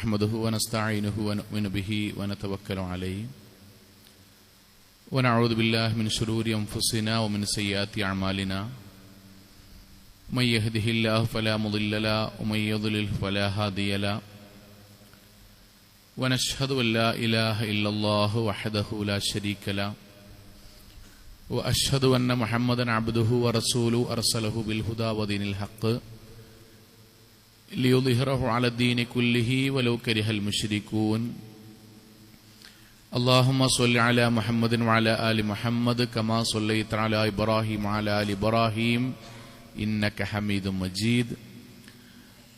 نحمده ونستعينه ونؤمن به ونتوكل عليه ونعوذ بالله من شرور أنفسنا ومن سيئات أعمالنا من يهده الله فلا مضل له ومن يضلل فلا هادي له ونشهد أن لا إله إلا الله وحده لا شريك له وأشهد أن محمدا عبده ورسوله أرسله بالهدى ودين الحق ليظهره على الدين كله ولو كره المشركون اللهم صل على محمد وعلى آل محمد كما صليت على إبراهيم وعلى آل إبراهيم إنك حميد مجيد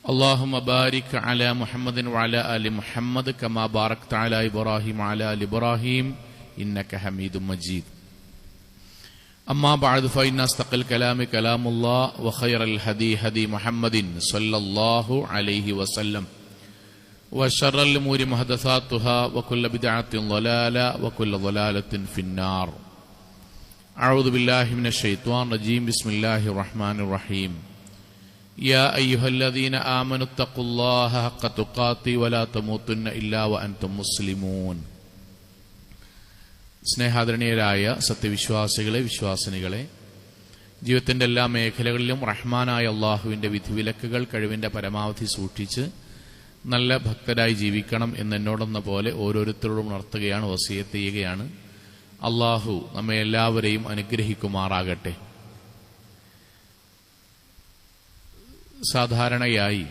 اللهم بارك على محمد وعلى آل محمد كما باركت على إبراهيم وعلى آل إبراهيم إنك حميد مجيد أما بعد فإن أصدق الكلام كلام الله وخير الهدي هدي محمد صلى الله عليه وسلم وشر الأمور محدثاتها وكل بدعة ضلالة وكل ضلالة في النار أعوذ بالله من الشيطان الرجيم بسم الله الرحمن الرحيم يا أيها الذين آمنوا اتقوا الله حق تقاته ولا تموتن إلا وأنتم مسلمون സ്നേഹാദരണീയരായ സത്യവിശ്വാസികളെ, വിശ്വാസിനികളെ, ജീവിതത്തിൻ്റെ എല്ലാ മേഖലകളിലും റഹ്മാനായ അള്ളാഹുവിൻ്റെ വിധിവിലക്കുകൾ കഴിവിൻ്റെ പരമാവധി സൂക്ഷിച്ച് നല്ല ഭക്തരായി ജീവിക്കണം എന്നെന്നോടെന്ന പോലെ ഓരോരുത്തരോടും ഉണർത്തുകയാണ്, വസിയത്ത് ചെയ്യുകയാണ്. അള്ളാഹു നമ്മെ എല്ലാവരെയും അനുഗ്രഹിക്കുമാറാകട്ടെ. സാധാരണയായി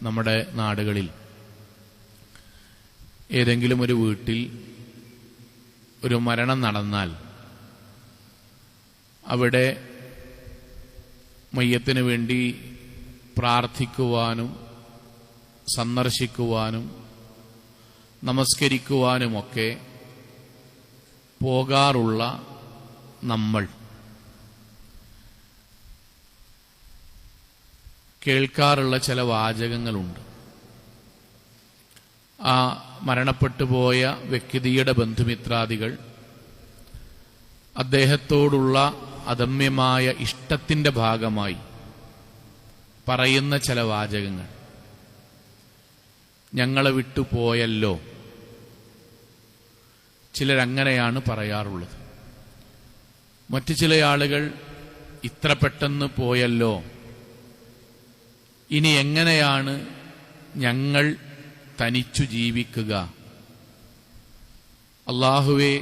നമ്മുടെ നാടുകളിൽ ഏതെങ്കിലും ഒരു വീട്ടിൽ ഒരു മരണം നടന്നാൽ അവിടെ മയ്യത്തിന് വേണ്ടി പ്രാർത്ഥിക്കുവാനും സന്ദർശിക്കുവാനും നമസ്കരിക്കുവാനുമൊക്കെ പോകാറുള്ള നമ്മൾ കേൾക്കാറുള്ള ചില വാചകങ്ങളുണ്ട്. ആ മരണപ്പെട്ടുപോയ വ്യക്തിയുടെ ബന്ധുമിത്രാദികൾ അദ്ദേഹത്തോടുള്ള അദമ്യമായ ഇഷ്ടത്തിൻ്റെ ഭാഗമായി പറയുന്ന ചില വാചകങ്ങൾ. ഞങ്ങളെ വിട്ടുപോയല്ലോ. ചിലരങ്ങനെയാണ് പറയാറുള്ളത്. മറ്റു ചില ആളുകൾ ഇത്ര പെട്ടെന്ന് പോയല്ലോ, ഇനി എങ്ങനെയാണ് ഞങ്ങൾ തനിച്ചു ജീവിക്കുക? അല്ലാഹുവേ,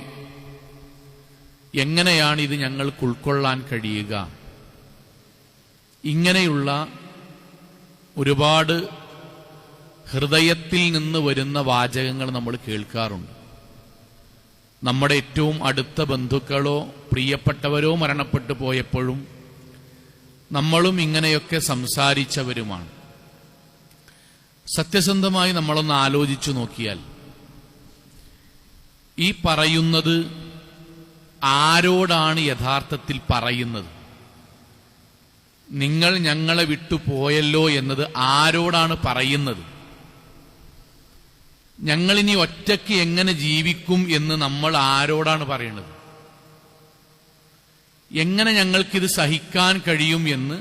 എങ്ങനെയാണ് ഇത് ഞങ്ങൾക്ക് ഉൾക്കൊള്ളാൻ കഴിയുക? ഇങ്ങനെയുള്ള ഒരുപാട് ഹൃദയത്തിൽ നിന്ന് വരുന്ന വാചകങ്ങൾ നമ്മൾ കേൾക്കാറുണ്ട്. നമ്മുടെ ഏറ്റവും അടുത്ത ബന്ധുക്കളോ പ്രിയപ്പെട്ടവരോ മരണപ്പെട്ടു പോയപ്പോഴും നമ്മളും ഇങ്ങനെയൊക്കെ സംസാരിച്ചവരുമാണ്. സത്യസന്ധമായി നമ്മളൊന്ന് ആലോചിച്ചു നോക്കിയാൽ ഈ പറയുന്നത് ആരോടാണ് യഥാർത്ഥത്തിൽ പറയുന്നത്? നിങ്ങൾ ഞങ്ങളെ വിട്ടുപോയല്ലോ എന്നത് ആരോടാണ് പറയുന്നത്? ഞങ്ങളിനി ഒറ്റയ്ക്ക് എങ്ങനെ ജീവിക്കും എന്ന് നമ്മൾ ആരോടാണ് പറയുന്നത്? എങ്ങനെ ഞങ്ങൾക്കിത് സഹിക്കാൻ കഴിയും എന്ന്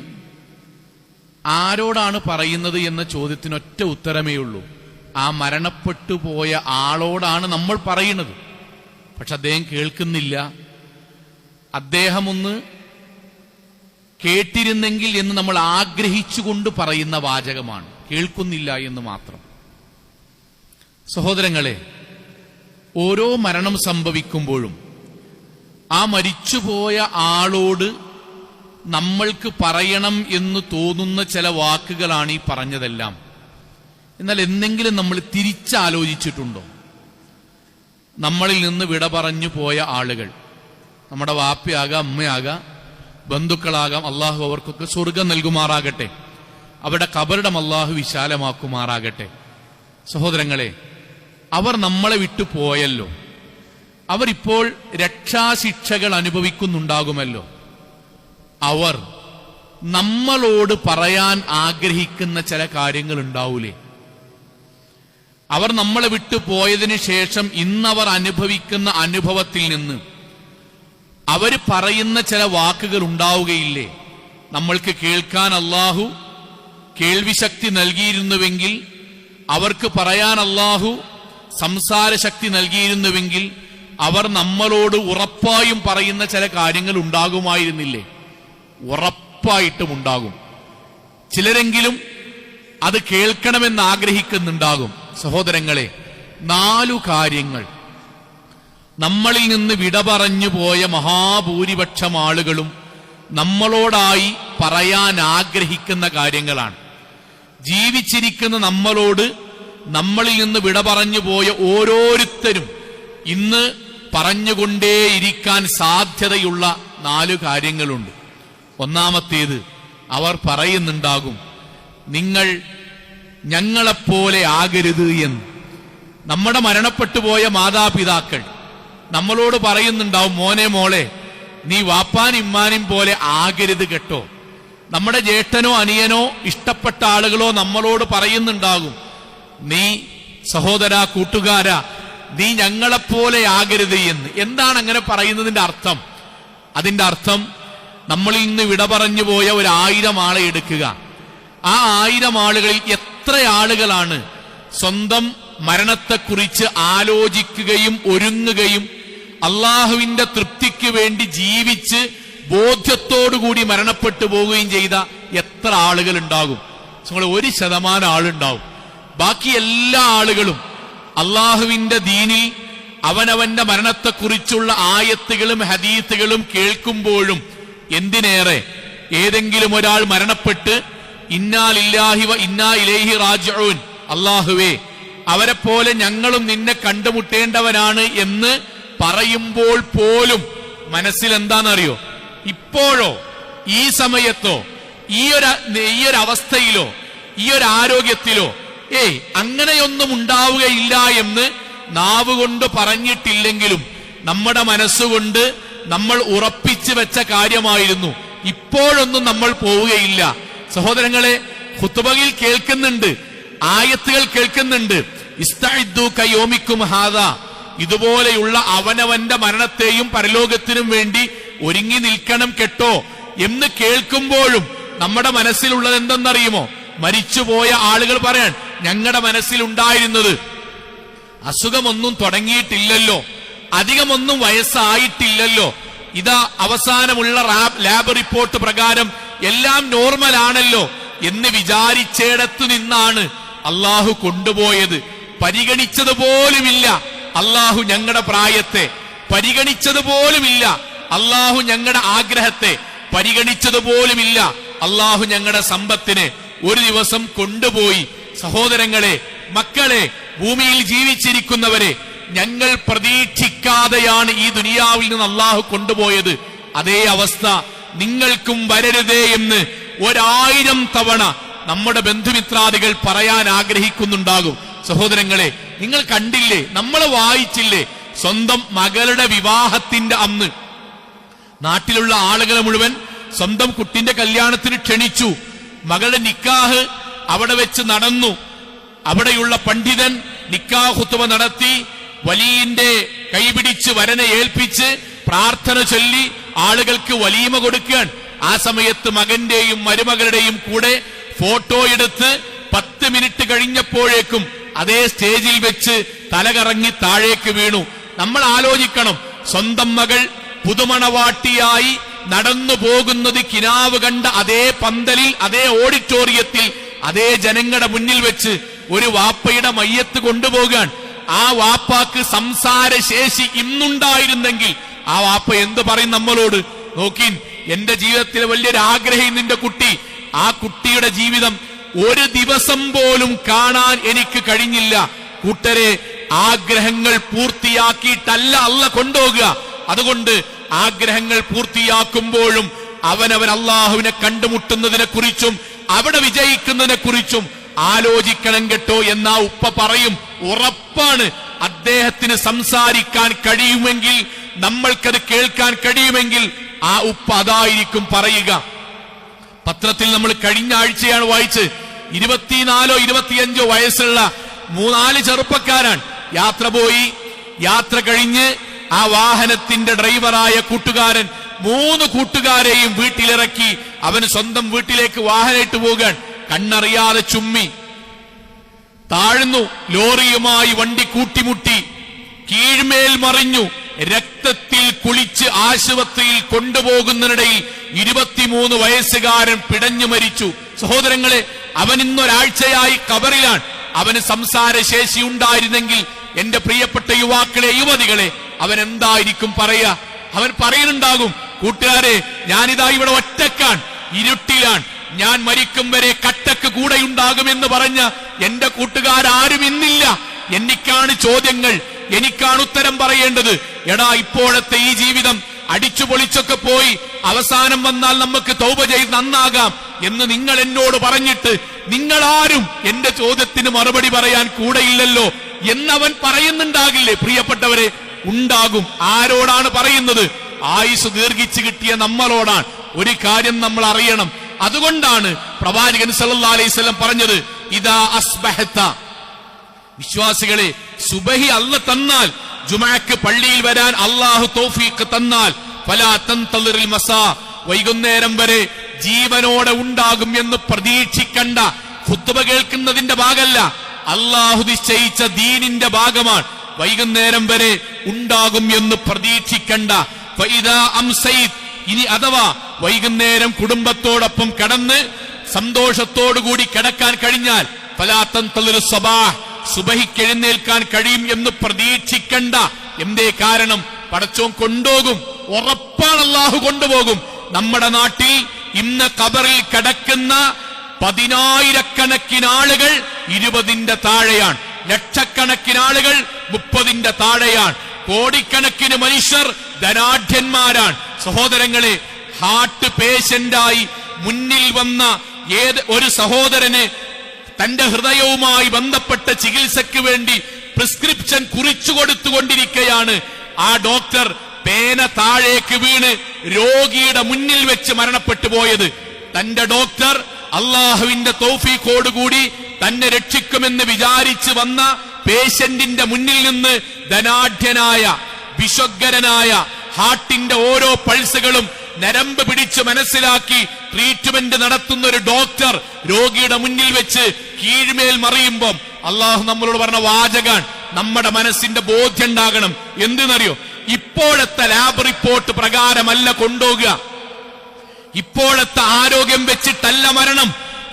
ആരോടാണ് പറയുന്നത് എന്ന ചോദ്യത്തിനൊറ്റ ഉത്തരമേ ഉള്ളൂ. ആ മരണപ്പെട്ടു പോയ ആളോടാണ് നമ്മൾ പറയുന്നത്. പക്ഷെ അദ്ദേഹം കേൾക്കുന്നില്ല. അദ്ദേഹം ഒന്ന് കേട്ടിരുന്നെങ്കിൽ എന്ന് നമ്മൾ ആഗ്രഹിച്ചുകൊണ്ട് പറയുന്ന വാചകമാണ്. കേൾക്കുന്നില്ല എന്ന് മാത്രം. സഹോദരങ്ങളെ, ഓരോ മരണം സംഭവിക്കുമ്പോഴും ആ മരിച്ചുപോയ ആളോട് നമ്മൾക്ക് പറയണം എന്ന് തോന്നുന്ന ചില വാക്കുകളാണ് ഈ പറഞ്ഞതെല്ലാം. എന്നാൽ എന്തെങ്കിലും നമ്മൾ തിരിച്ചാലോചിച്ചിട്ടുണ്ടോ? നമ്മളിൽ നിന്ന് വിട പറഞ്ഞു പോയ ആളുകൾ, നമ്മുടെ വാപ്പയാകാം, അമ്മയാകാം, ബന്ധുക്കളാകാം, അള്ളാഹു അവർക്കൊക്കെ സ്വർഗം നൽകുമാറാകട്ടെ. അവരുടെ ഖബറിടം അള്ളാഹു വിശാലമാക്കുമാറാകട്ടെ. സഹോദരങ്ങളെ, അവർ നമ്മളെ വിട്ടു പോയല്ലോ. അവരിപ്പോൾ രക്ഷാശിക്ഷകൾ അനുഭവിക്കുന്നുണ്ടാകുമല്ലോ. അവർ നമ്മളോട് പറയാൻ ആഗ്രഹിക്കുന്ന ചില കാര്യങ്ങൾ ഉണ്ടാവൂലേ? അവർ നമ്മളെ വിട്ടു പോയതിനു ശേഷം ഇന്നവർ അനുഭവിക്കുന്ന അനുഭവത്തിൽ നിന്ന് അവർ പറയുന്ന ചില വാക്കുകൾ ഉണ്ടാവുകയില്ലേ? നമ്മൾക്ക് കേൾക്കാൻ അല്ലാഹു കേൾവിശക്തി നൽകിയിരുന്നുവെങ്കിൽ അവർക്ക് പറയാൻ അല്ലാഹു സംസാരശക്തി നൽകിയിരുന്നുവെങ്കിൽ അവർ നമ്മളോട് ഉറപ്പായും പറയുന്ന ചില കാര്യങ്ങൾ ഉണ്ടാകുമായിരുന്നില്ലേ? ഉറപ്പായിട്ടും ഉണ്ടാകും. ചിലരെങ്കിലും അത് കേൾക്കണമെന്ന് ആഗ്രഹിക്കുന്നുണ്ടാകും. സഹോദരങ്ങളെ, 4 കാര്യങ്ങൾ നമ്മളിൽ നിന്ന് വിട പറഞ്ഞു പോയ മഹാഭൂരിപക്ഷം ആളുകളും നമ്മളോടായി പറയാൻ ആഗ്രഹിക്കുന്ന കാര്യങ്ങളാണ്. ജീവിച്ചിരിക്കുന്ന നമ്മളോട് നമ്മളിൽ നിന്ന് വിട പറഞ്ഞു പോയ ഓരോരുത്തരും ഇന്ന് പറഞ്ഞുകൊണ്ടേയിരിക്കാൻ സാധ്യതയുള്ള 4 കാര്യങ്ങളുണ്ട്. ഒന്നാമത്തേത്, അവർ പറയുന്നുണ്ടാകും, നിങ്ങൾ ഞങ്ങളെപ്പോലെ ആകരുത് എന്ന്. നമ്മുടെ മരണപ്പെട്ടുപോയ മാതാപിതാക്കൾ നമ്മളോട് പറയുന്നുണ്ടാവും, മോനെ മോളെ, നീ വാപ്പാനും ഇമ്മാനും പോലെ ആകരുത് കേട്ടോ. നമ്മുടെ ജ്യേഷ്ഠനോ അനിയനോ ഇഷ്ടപ്പെട്ട ആളുകളോ നമ്മളോട് പറയുന്നുണ്ടാകും, നീ സഹോദരാ, കൂട്ടുകാരാ, നീ ഞങ്ങളെപ്പോലെ ആകരുത് എന്ന്. എന്താണ് അങ്ങനെ പറയുന്നതിന്റെ അർത്ഥം? അതിന്റെ അർത്ഥം, നമ്മളിൽ നിന്ന് വിട പറഞ്ഞു പോയ 1000 ആളെ എടുക്കുക. ആ 1000 ആളുകളിൽ എത്ര ആളുകളാണ് സ്വന്തം മരണത്തെക്കുറിച്ച് ആലോചിക്കുകയും ഒരുങ്ങുകയും അള്ളാഹുവിന്റെ തൃപ്തിക്ക് വേണ്ടി ജീവിച്ച് ബോധ്യത്തോടുകൂടി മരണപ്പെട്ടു പോവുകയും ചെയ്ത എത്ര ആളുകൾ ഉണ്ടാകും? 1% ആളുണ്ടാവും. ബാക്കി എല്ലാ ആളുകളും അള്ളാഹുവിന്റെ ദീനിൽ അവനവന്റെ മരണത്തെക്കുറിച്ചുള്ള ആയത്തുകളും ഹദീസുകളും കേൾക്കുമ്പോഴും, എന്തിനേറെ ഏതെങ്കിലും ഒരാൾ മരണപ്പെട്ട് ഇന്നാ ലില്ലാഹി വ ഇന്നാ ഇലൈഹി റാജിഊൻ, അല്ലാഹുവേ അവരെ പോലെ ഞങ്ങളും നിന്നെ കണ്ടുമുട്ടേണ്ടവനാണ് എന്ന് പറയുമ്പോൾ പോലും മനസ്സിൽ എന്താണെന്നറിയോ? ഇപ്പോഴോ, ഈ സമയത്തോ, ഈ ഒരു അവസ്ഥയിലോ, ഈ ഒരു ആരോഗ്യത്തിലോ അങ്ങനെയൊന്നും ഉണ്ടാവുകയില്ല എന്ന് നാവുകൊണ്ട് പറഞ്ഞിട്ടില്ലെങ്കിലും നമ്മുടെ മനസ്സുകൊണ്ട് നമ്മൾ ഉറപ്പിച്ചു വെച്ച കാര്യമായിരുന്നു. ഇപ്പോഴൊന്നും നമ്മൾ പോവുകയില്ല. സഹോദരങ്ങളെ, ഖുത്ബയിൽ കേൾക്കുന്നുണ്ട്, ആയത്തുകൾ കേൾക്കുന്നുണ്ട്, ഇസ്തഇദ്ദു കയൗമിക്കും ഹാദാ, ഇതുപോലെയുള്ള അവനവന്റെ മരണത്തെയും പരലോകത്തിനും വേണ്ടി ഒരുങ്ങി നിൽക്കണം കേട്ടോ എന്ന് കേൾക്കുമ്പോഴും നമ്മുടെ മനസ്സിലുള്ളത് എന്തെന്നറിയുമോ? മരിച്ചുപോയ ആളുകൾ പറയാൻ, ഞങ്ങളുടെ മനസ്സിലുണ്ടായിരുന്നത് അസുഖമൊന്നും തുടങ്ങിയിട്ടില്ലല്ലോ, അധികമൊന്നും വയസ്സായിട്ടില്ലല്ലോ, ഇതാ അവസാനമുള്ള ലാബ് റിപ്പോർട്ട് പ്രകാരം എല്ലാം നോർമൽ ആണല്ലോ എന്ന് വിചാരിച്ചേടത്തു നിന്നാണ് അള്ളാഹു കൊണ്ടുപോയത്. പരിഗണിച്ചതുപോലുമില്ല അള്ളാഹു ഞങ്ങളുടെ പ്രായത്തെ, പരിഗണിച്ചതുപോലുമില്ല അള്ളാഹു ഞങ്ങളുടെ ആഗ്രഹത്തെ, പരിഗണിച്ചതുപോലുമില്ല അള്ളാഹു ഞങ്ങളുടെ സമ്പത്തിനെ. ഒരു ദിവസം കൊണ്ടുപോയി. സഹോദരങ്ങളെ, മക്കളെ, ഭൂമിയിൽ ജീവിച്ചിരിക്കുന്നവരെ, ഞങ്ങൾ പ്രതീക്ഷിക്കാതെയാണ് ഈ ദുനിയാവിൽ നിന്ന് അള്ളാഹു കൊണ്ടുപോയത്. അതേ അവസ്ഥ നിങ്ങൾക്കും വരരുതേ എന്ന് 1000 തവണ നമ്മുടെ ബന്ധുമിത്രാദികൾ പറയാൻ ആഗ്രഹിക്കുന്നുണ്ടാകും. സഹോദരങ്ങളെ, നിങ്ങൾ കണ്ടില്ലേ, നമ്മൾ വായിച്ചില്ലേ, സ്വന്തം മകളുടെ വിവാഹത്തിന്റെ അന്ന് നാട്ടിലുള്ള ആളുകളെ മുഴുവൻ സ്വന്തം കുട്ടിന്റെ കല്യാണത്തിന് ക്ഷണിച്ചു. മകളുടെ നിക്കാഹ് അവിടെ വെച്ച് നടന്നു. അവിടെയുള്ള പണ്ഡിതൻ നിക്കാഹ് ഖുത്ബ നടത്തി, വലിയന്റെ കൈപിടിച്ച് വരനെ ഏൽപ്പിച്ച് പ്രാർത്ഥന ചൊല്ലി ആളുകൾക്ക് വലീമ കൊടുക്കാൻ. ആ സമയത്ത് മകന്റെയും മരുമകളുടെയും കൂടെ ഫോട്ടോ എടുത്ത് 10 മിനിറ്റ് കഴിഞ്ഞപ്പോഴേക്കും അതേ സ്റ്റേജിൽ വെച്ച് തലകറങ്ങി താഴേക്ക് വീണു. നമ്മൾ ആലോചിക്കണം, സ്വന്തം മകൾ പുതുമണവാട്ടിയായി നടന്നു പോകുന്നത് കിനാവ് കണ്ട അതേ പന്തലിൽ, അതേ ഓഡിറ്റോറിയത്തിൽ, അതേ ജനങ്ങളുടെ മുന്നിൽ വെച്ച് ഒരു വാപ്പയുടെ മയ്യത്ത് കൊണ്ടുപോകാൻ. ആ വാപ്പാക്ക് സംസാരശേഷി ഇന്നുണ്ടായിരുന്നെങ്കിൽ ആ വാപ്പ എന്ത് പറയും നമ്മളോട്? നോക്കിൻ, എന്റെ ജീവിതത്തിലെ വലിയൊരു ആഗ്രഹം നിന്റെ കുട്ടി, ആ കുട്ടിയുടെ ജീവിതം ഒരു ദിവസം പോലും കാണാൻ എനിക്ക് കഴിഞ്ഞില്ല. കൂട്ടരെ, ആഗ്രഹങ്ങൾ പൂർത്തിയാക്കിയിട്ടല്ല അല്ല കൊണ്ടുപോകുക. അതുകൊണ്ട് ആഗ്രഹങ്ങൾ പൂർത്തിയാക്കുമ്പോഴും അവനവൻ അള്ളാഹുവിനെ കണ്ടുമുട്ടുന്നതിനെ കുറിച്ചും അവിടെ വിജയിക്കുന്നതിനെ കുറിച്ചും ആലോചിക്കണം കേട്ടോ എന്നാ ഉപ്പ പറയും. ഉറപ്പാണ്, അദ്ദേഹത്തിന് സംസാരിക്കാൻ കഴിയുമെങ്കിൽ, നമ്മൾക്കത് കേൾക്കാൻ കഴിയുമെങ്കിൽ ആ ഉപ്പ അതായിരിക്കും പറയുക. പത്രത്തിൽ നമ്മൾ കഴിഞ്ഞ ആഴ്ചയാണ് വായിച്ച്, 24 25 വയസ്സുള്ള 3-4 ചെറുപ്പക്കാരാണ് യാത്ര പോയി. യാത്ര കഴിഞ്ഞ് ആ വാഹനത്തിന്റെ ഡ്രൈവറായ കൂട്ടുകാരൻ 3 കൂട്ടുകാരെയും വീട്ടിലിറക്കി അവന് സ്വന്തം വീട്ടിലേക്ക് വാഹനമായിട്ട് പോകാൻ. കണ്ണറിയാതെ ചുമ്മി. താഴ്ന്നു. ലോറിയുമായി വണ്ടി കൂട്ടിമുട്ടി, കീഴ്മേൽ മറിഞ്ഞു. രക്തത്തിൽ കുളിച്ച് ആശുപത്രിയിൽ കൊണ്ടുപോകുന്നതിനിടയിൽ 23 വയസ്സുകാരൻ പിടഞ്ഞു മരിച്ചു. സഹോദരങ്ങളെ, അവൻ ഇന്നൊരാഴ്ചയായി ഖബറിലാണ്. അവന് സംസാരശേഷി ഉണ്ടായിരുന്നെങ്കിൽ എന്റെ പ്രിയപ്പെട്ട യുവാക്കളെ, യുവതികളെ, അവൻ എന്തായിരിക്കും പറയാ? അവൻ പറയുന്നുണ്ടാകും, കൂട്ടുകാരെ, ഞാനിതാ ഇവിടെ ഒറ്റക്കാണ്, ഇരുട്ടിലാണ്, ഞാൻ മരിക്കും വരെ കട്ടക്ക് കൂടെയുണ്ടാകുമെന്ന് പറഞ്ഞ എന്റെ കൂട്ടുകാരും ഇന്നില്ല. എനിക്കാണ് ചോദ്യങ്ങൾ, എനിക്കാണ് ഉത്തരം പറയേണ്ടത്. എടാ, ഇപ്പോഴത്തെ ഈ ജീവിതം അടിച്ചു പൊളിച്ചൊക്കെ പോയി അവസാനം വന്നാൽ നമുക്ക് തൗബ ചെയ്ത് നന്നാകാം എന്ന് നിങ്ങൾ എന്നോട് പറഞ്ഞിട്ട് നിങ്ങളാരും എന്റെ ചോദ്യത്തിന് മറുപടി പറയാൻ കൂടെയില്ലല്ലോ എന്നവൻ പറയുന്നുണ്ടാകില്ലേ? പ്രിയപ്പെട്ടവരെ, ഉണ്ടാകും. ആരോടാണ് പറയുന്നത്? ആയുസ് ദീർഘിച്ചു കിട്ടിയ നമ്മളോടാണ്. ഒരു കാര്യം നമ്മൾ അറിയണം. അതുകൊണ്ടാണ് പ്രവാചകൻ സല്ലല്ലാഹു അലൈഹി വസല്ലം പറഞ്ഞത്, ഇദാ അസ്ബഹത, വിശ്വാസികളെ, സുബഹി അല്ലാഹു തന്നാൽ, ജുമഅക്ക് പള്ളിയിൽ വരാൻ അല്ലാഹു തൗഫീഖ് തന്നാൽ, ഫലാ തൻതളിറിൽ മസാ, വൈകുന്നേരം വരെ ജീവനോടെ ഉണ്ടാകും എന്ന് പ്രതീക്ഷിക്കണ്ട. ഖുത്ബ കേൾക്കുന്നതിന്റെ ഭാഗമല്ല, അല്ലാഹു നിശ്ചയിച്ച ദീനിന്റെ ഭാഗമാണ്. വൈകുന്നേരം വരെ ഉണ്ടാകും എന്ന് പ്രതീക്ഷിക്കണ്ട. ഫഇദാ അംസൈത്, ഇനി അഥവാ വൈകുന്നേരം കുടുംബത്തോടൊപ്പം കിടന്ന് സന്തോഷത്തോടുകൂടി കിടക്കാൻ കഴിഞ്ഞാൽ, ഫലാ തൻതളിറു സബാഹ്, സുബഹിക്ക് എഴുന്നേൽക്കാൻ കഴിയും എന്ന് പ്രതീക്ഷിക്കണ്ട. എന്തേ കാരണം? പടച്ചോൻ കൊണ്ടുപോകും, ഉറപ്പാണ്, അല്ലാഹു കൊണ്ടുപോകും. നമ്മുടെ നാട്ടിൽ ഇന്ന് ഖബറിൽ കിടക്കുന്ന 10,000-കണക്കിന് ആളുകൾ 20ന്റെ താഴെയാണ്, ലക്ഷക്കണക്കിന് ആളുകൾ 30ന്റെ താഴെയാണ്, കോടിക്കണക്കിന് മനുഷ്യർ ധനാഢ്യന്മാരാണ്. സഹോദരങ്ങളെ, ഹാർട്ട് പേഷ്യന്റായി മുന്നിൽ വന്ന ഒരു സഹോദരന് തന്റെ ഹൃദയവുമായി ബന്ധപ്പെട്ട ചികിത്സയ്ക്ക് വേണ്ടി പ്രിസ്ക്രിപ്ഷൻ കുറിച്ചു കൊടുത്തുകൊണ്ടിരിക്കുകയാണ്. ആ ഡോക്ടർ പേന താഴേക്ക് വീണ് രോഗിയുടെ മുന്നിൽ വെച്ച് മരണപ്പെട്ടു പോയത്. തന്റെ ഡോക്ടർ അള്ളാഹുവിന്റെ തൗഫീഖോടുകൂടി തന്നെ രക്ഷിക്കുമെന്ന് വിചാരിച്ച് വന്ന പേഷ്യന്റിന്റെ മുന്നിൽ നിന്ന് ധനാഢ്യനായ, വിശ്വഗ്വരനായ, ഹാർട്ടിന്റെ ഓരോ പൾസുകളും നരമ്പ് പിടിച്ച് മനസ്സിലാക്കി ട്രീറ്റ്മെന്റ് നടത്തുന്ന ഒരു ഡോക്ടർ രോഗിയുടെ മുന്നിൽ വെച്ച് കീഴ്മേൽ മറിയുമ്പം അള്ളാഹു നമ്മളോട് പറഞ്ഞ വാചകാൻ നമ്മുടെ മനസ്സിന്റെ ബോധ്യം ഉണ്ടാകണം. എന്തെന്നറിയോ? ഇപ്പോഴത്തെ ലാബ് റിപ്പോർട്ട് പ്രകാരമല്ല കൊണ്ടുപോകുക, ഇപ്പോഴത്തെ ആരോഗ്യം വെച്ചിട്ടല്ല മരണം,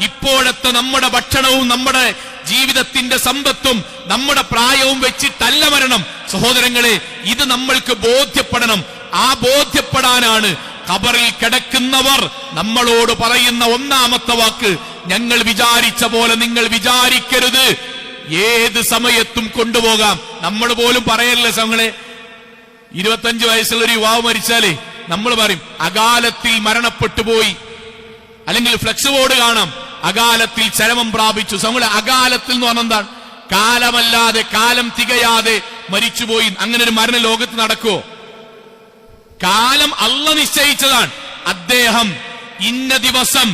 ഇപ്പോഴത്തെ നമ്മുടെ ഭക്ഷണവും നമ്മുടെ ജീവിതത്തിന്റെ സമ്പത്തും നമ്മുടെ പ്രായവും വെച്ചിട്ടല്ല മരണം. സഹോദരങ്ങളെ, ഇത് നമ്മൾക്ക് ബോധ്യപ്പെടണം. ആ ബോധ്യപ്പെടാനാണ് ഖബറിൽ കിടക്കുന്നവർ നമ്മളോട് പറയുന്ന ഒന്നാമത്തെ വാക്ക്, ഞങ്ങൾ വിചാരിച്ച പോലെ നിങ്ങൾ വിചാരിക്കരുത്, ഏത് സമയത്തും കൊണ്ടുപോകാം. നമ്മൾ പോലും പറയല്ലേ സമങ്ങളെ, 25 വയസ്സുള്ള ഒരു യുവാവ് മരിച്ചാലേ നമ്മൾ പറയും അകാലത്തിൽ മരണപ്പെട്ടു പോയി, അല്ലെങ്കിൽ ഫ്ലെക്സ് ബോർഡ് കാണാം അകാലത്തിൽ ചരമം പ്രാപിച്ചു. സമങ്ങളെ, അകാലത്തിൽ എന്ന് പറഞ്ഞാൽ എന്താണ്? കാലമല്ലാതെ, കാലം തികയാതെ മരിച്ചുപോയി. അങ്ങനെ ഒരു മരണ ലോകത്ത് നടക്കുവോ? കാലം അല്ലാഹു നിശ്ചയിച്ചതാണ്. അദ്ദേഹം ഇന്ന ദിവസം,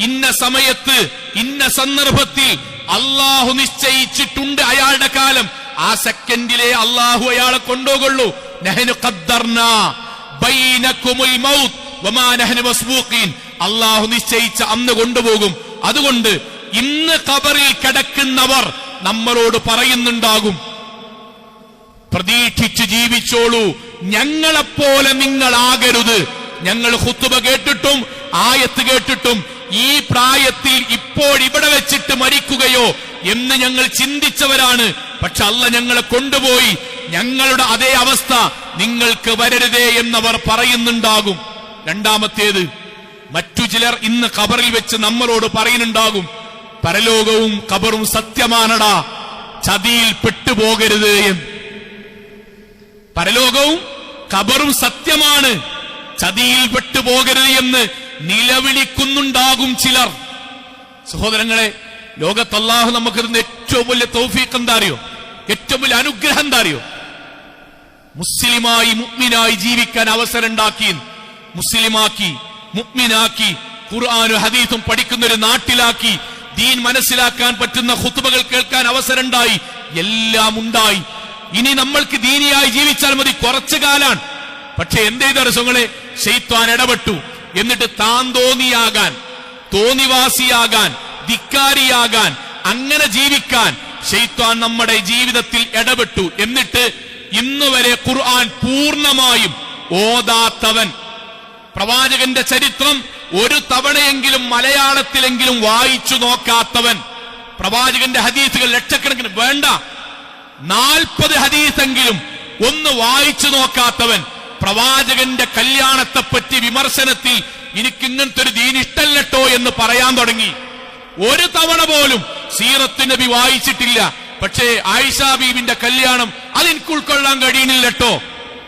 ഇന്ന സമയത്ത്, ഇന്ന സന്ദർഭത്തിൽ അള്ളാഹു നിശ്ചയിച്ചിട്ടുണ്ട് അയാളുടെ കാലം. ആ സെക്കൻഡിലെ അള്ളാഹു അയാളെ കൊണ്ടുപോകുള്ളൂ. നഹ്നു ഖദ്ദർനാ ബൈനകുമുൽ മൗത്ത് വമാ നഹ്നു മസ്ബൂഖീൻ, അള്ളാഹു നിശ്ചയിച്ച അന്ന് കൊണ്ടുപോകും. അതുകൊണ്ട് ഇന്ന് ഖബറിൽ കിടക്കുന്നവർ നമ്മളോട് പറയുന്നുണ്ടാകും, പ്രതീക്ഷിച്ച് ജീവിച്ചോളൂ, ഞങ്ങളെപ്പോലെ നിങ്ങളാകരുത്. ഞങ്ങൾ ഖുത്ബ കേട്ടിട്ടും ആയത്ത് കേട്ടിട്ടും ഈ പ്രായത്തിൽ ഇപ്പോഴിവിടെ വെച്ചിട്ട് മരിക്കുകയോ എന്ന് ഞങ്ങൾ ചിന്തിച്ചവരാണ്. പക്ഷെ അല്ലാഹു ഞങ്ങളെ കൊണ്ടുപോയി, ഞങ്ങളുടെ അതേ അവസ്ഥ നിങ്ങൾക്ക് വരരുതേ എന്നവർ പറയുന്നുണ്ടാകും. രണ്ടാമത്തേത്, മറ്റു ചിലർ ഇന്ന് ഖബറിൽ വെച്ച് നമ്മളോട് പറയുന്നുണ്ടാകും, പരലോകവും ഖബറും സത്യമാണടാ, ചതിയിൽ പെട്ടുപോകരുത് എന്ന്. പരലോകവും ഖബറും സത്യമാണ്, ചതിയിൽ പെട്ടുപോകരുത് എന്ന് നിലവിളിക്കുന്നുണ്ടാകും ചിലർ. സഹോദരങ്ങളെ, ലോകത്ത് അല്ലാഹു നമുക്ക് തരുന്ന ഏറ്റവും വലിയ തൗഫീഖ് എന്താ അറിയോ? ഏറ്റവും വലിയ അനുഗ്രഹം എന്താ അറിയോ? മുസ്ലിമായി, മുഅ്മിനായി ജീവിക്കാൻ അവസരം ഉണ്ടാക്കി, മുസ്ലിമാക്കി, മുഅ്മിനാക്കി, ഖുർആനും ഹദീസും പഠിക്കുന്ന ഒരു നാട്ടിലാക്കി, ദീൻ മനസ്സിലാക്കാൻ പറ്റുന്ന ഖുത്ബകൾ കേൾക്കാൻ അവസരം ഉണ്ടായി, എല്ലാം ഉണ്ടായി. ഇനി നമ്മൾക്ക് ദീനിയായി ജീവിച്ചാൽ മതി, കുറച്ചു കാലാണ്. പക്ഷെ എന്തേ ദർശങ്ങളെ, ശൈത്വാൻ ഇടപെട്ടു. എന്നിട്ട് താൻ തോന്നിയാകാൻ, തോന്നിവാസിയാകാൻ, ധിക്കാരിയാകാൻ, അങ്ങനെ ജീവിക്കാൻ ശൈത്താൻ നമ്മുടെ ജീവിതത്തിൽ ഇടപെട്ടു. എന്നിട്ട് ഇന്നുവരെ ഖുർആൻ പൂർണ്ണമായും ഓതാത്തവൻ, പ്രവാചകന്റെ ചരിത്രം ഒരു തവണയെങ്കിലും മലയാളത്തിലെങ്കിലും വായിച്ചു നോക്കാത്തവൻ, പ്രവാചകന്റെ ഹദീസുകൾ ലക്ഷക്കണക്കിന് വേണ്ട 40 ഹദീസെങ്കിലും ഒന്ന് വായിച്ചു നോക്കാത്തവൻ, പ്രവാചകന്റെ കല്യാണത്തെപ്പറ്റി വിമർശനത്തിൽ എനിക്ക് ഇങ്ങനത്തെ ഒരു ദീൻ ഇഷ്ടല്ലട്ടോ എന്ന് പറയാൻ തുടങ്ങി. ഒരു തവണ പോലും സീറത്ത് നബി വായിച്ചിട്ടില്ല. പക്ഷേ ആയിഷ ബീവിന്റെ കല്യാണം അതെനിക്ക് ഉൾക്കൊള്ളാൻ കഴിയുന്നില്ലട്ടോ.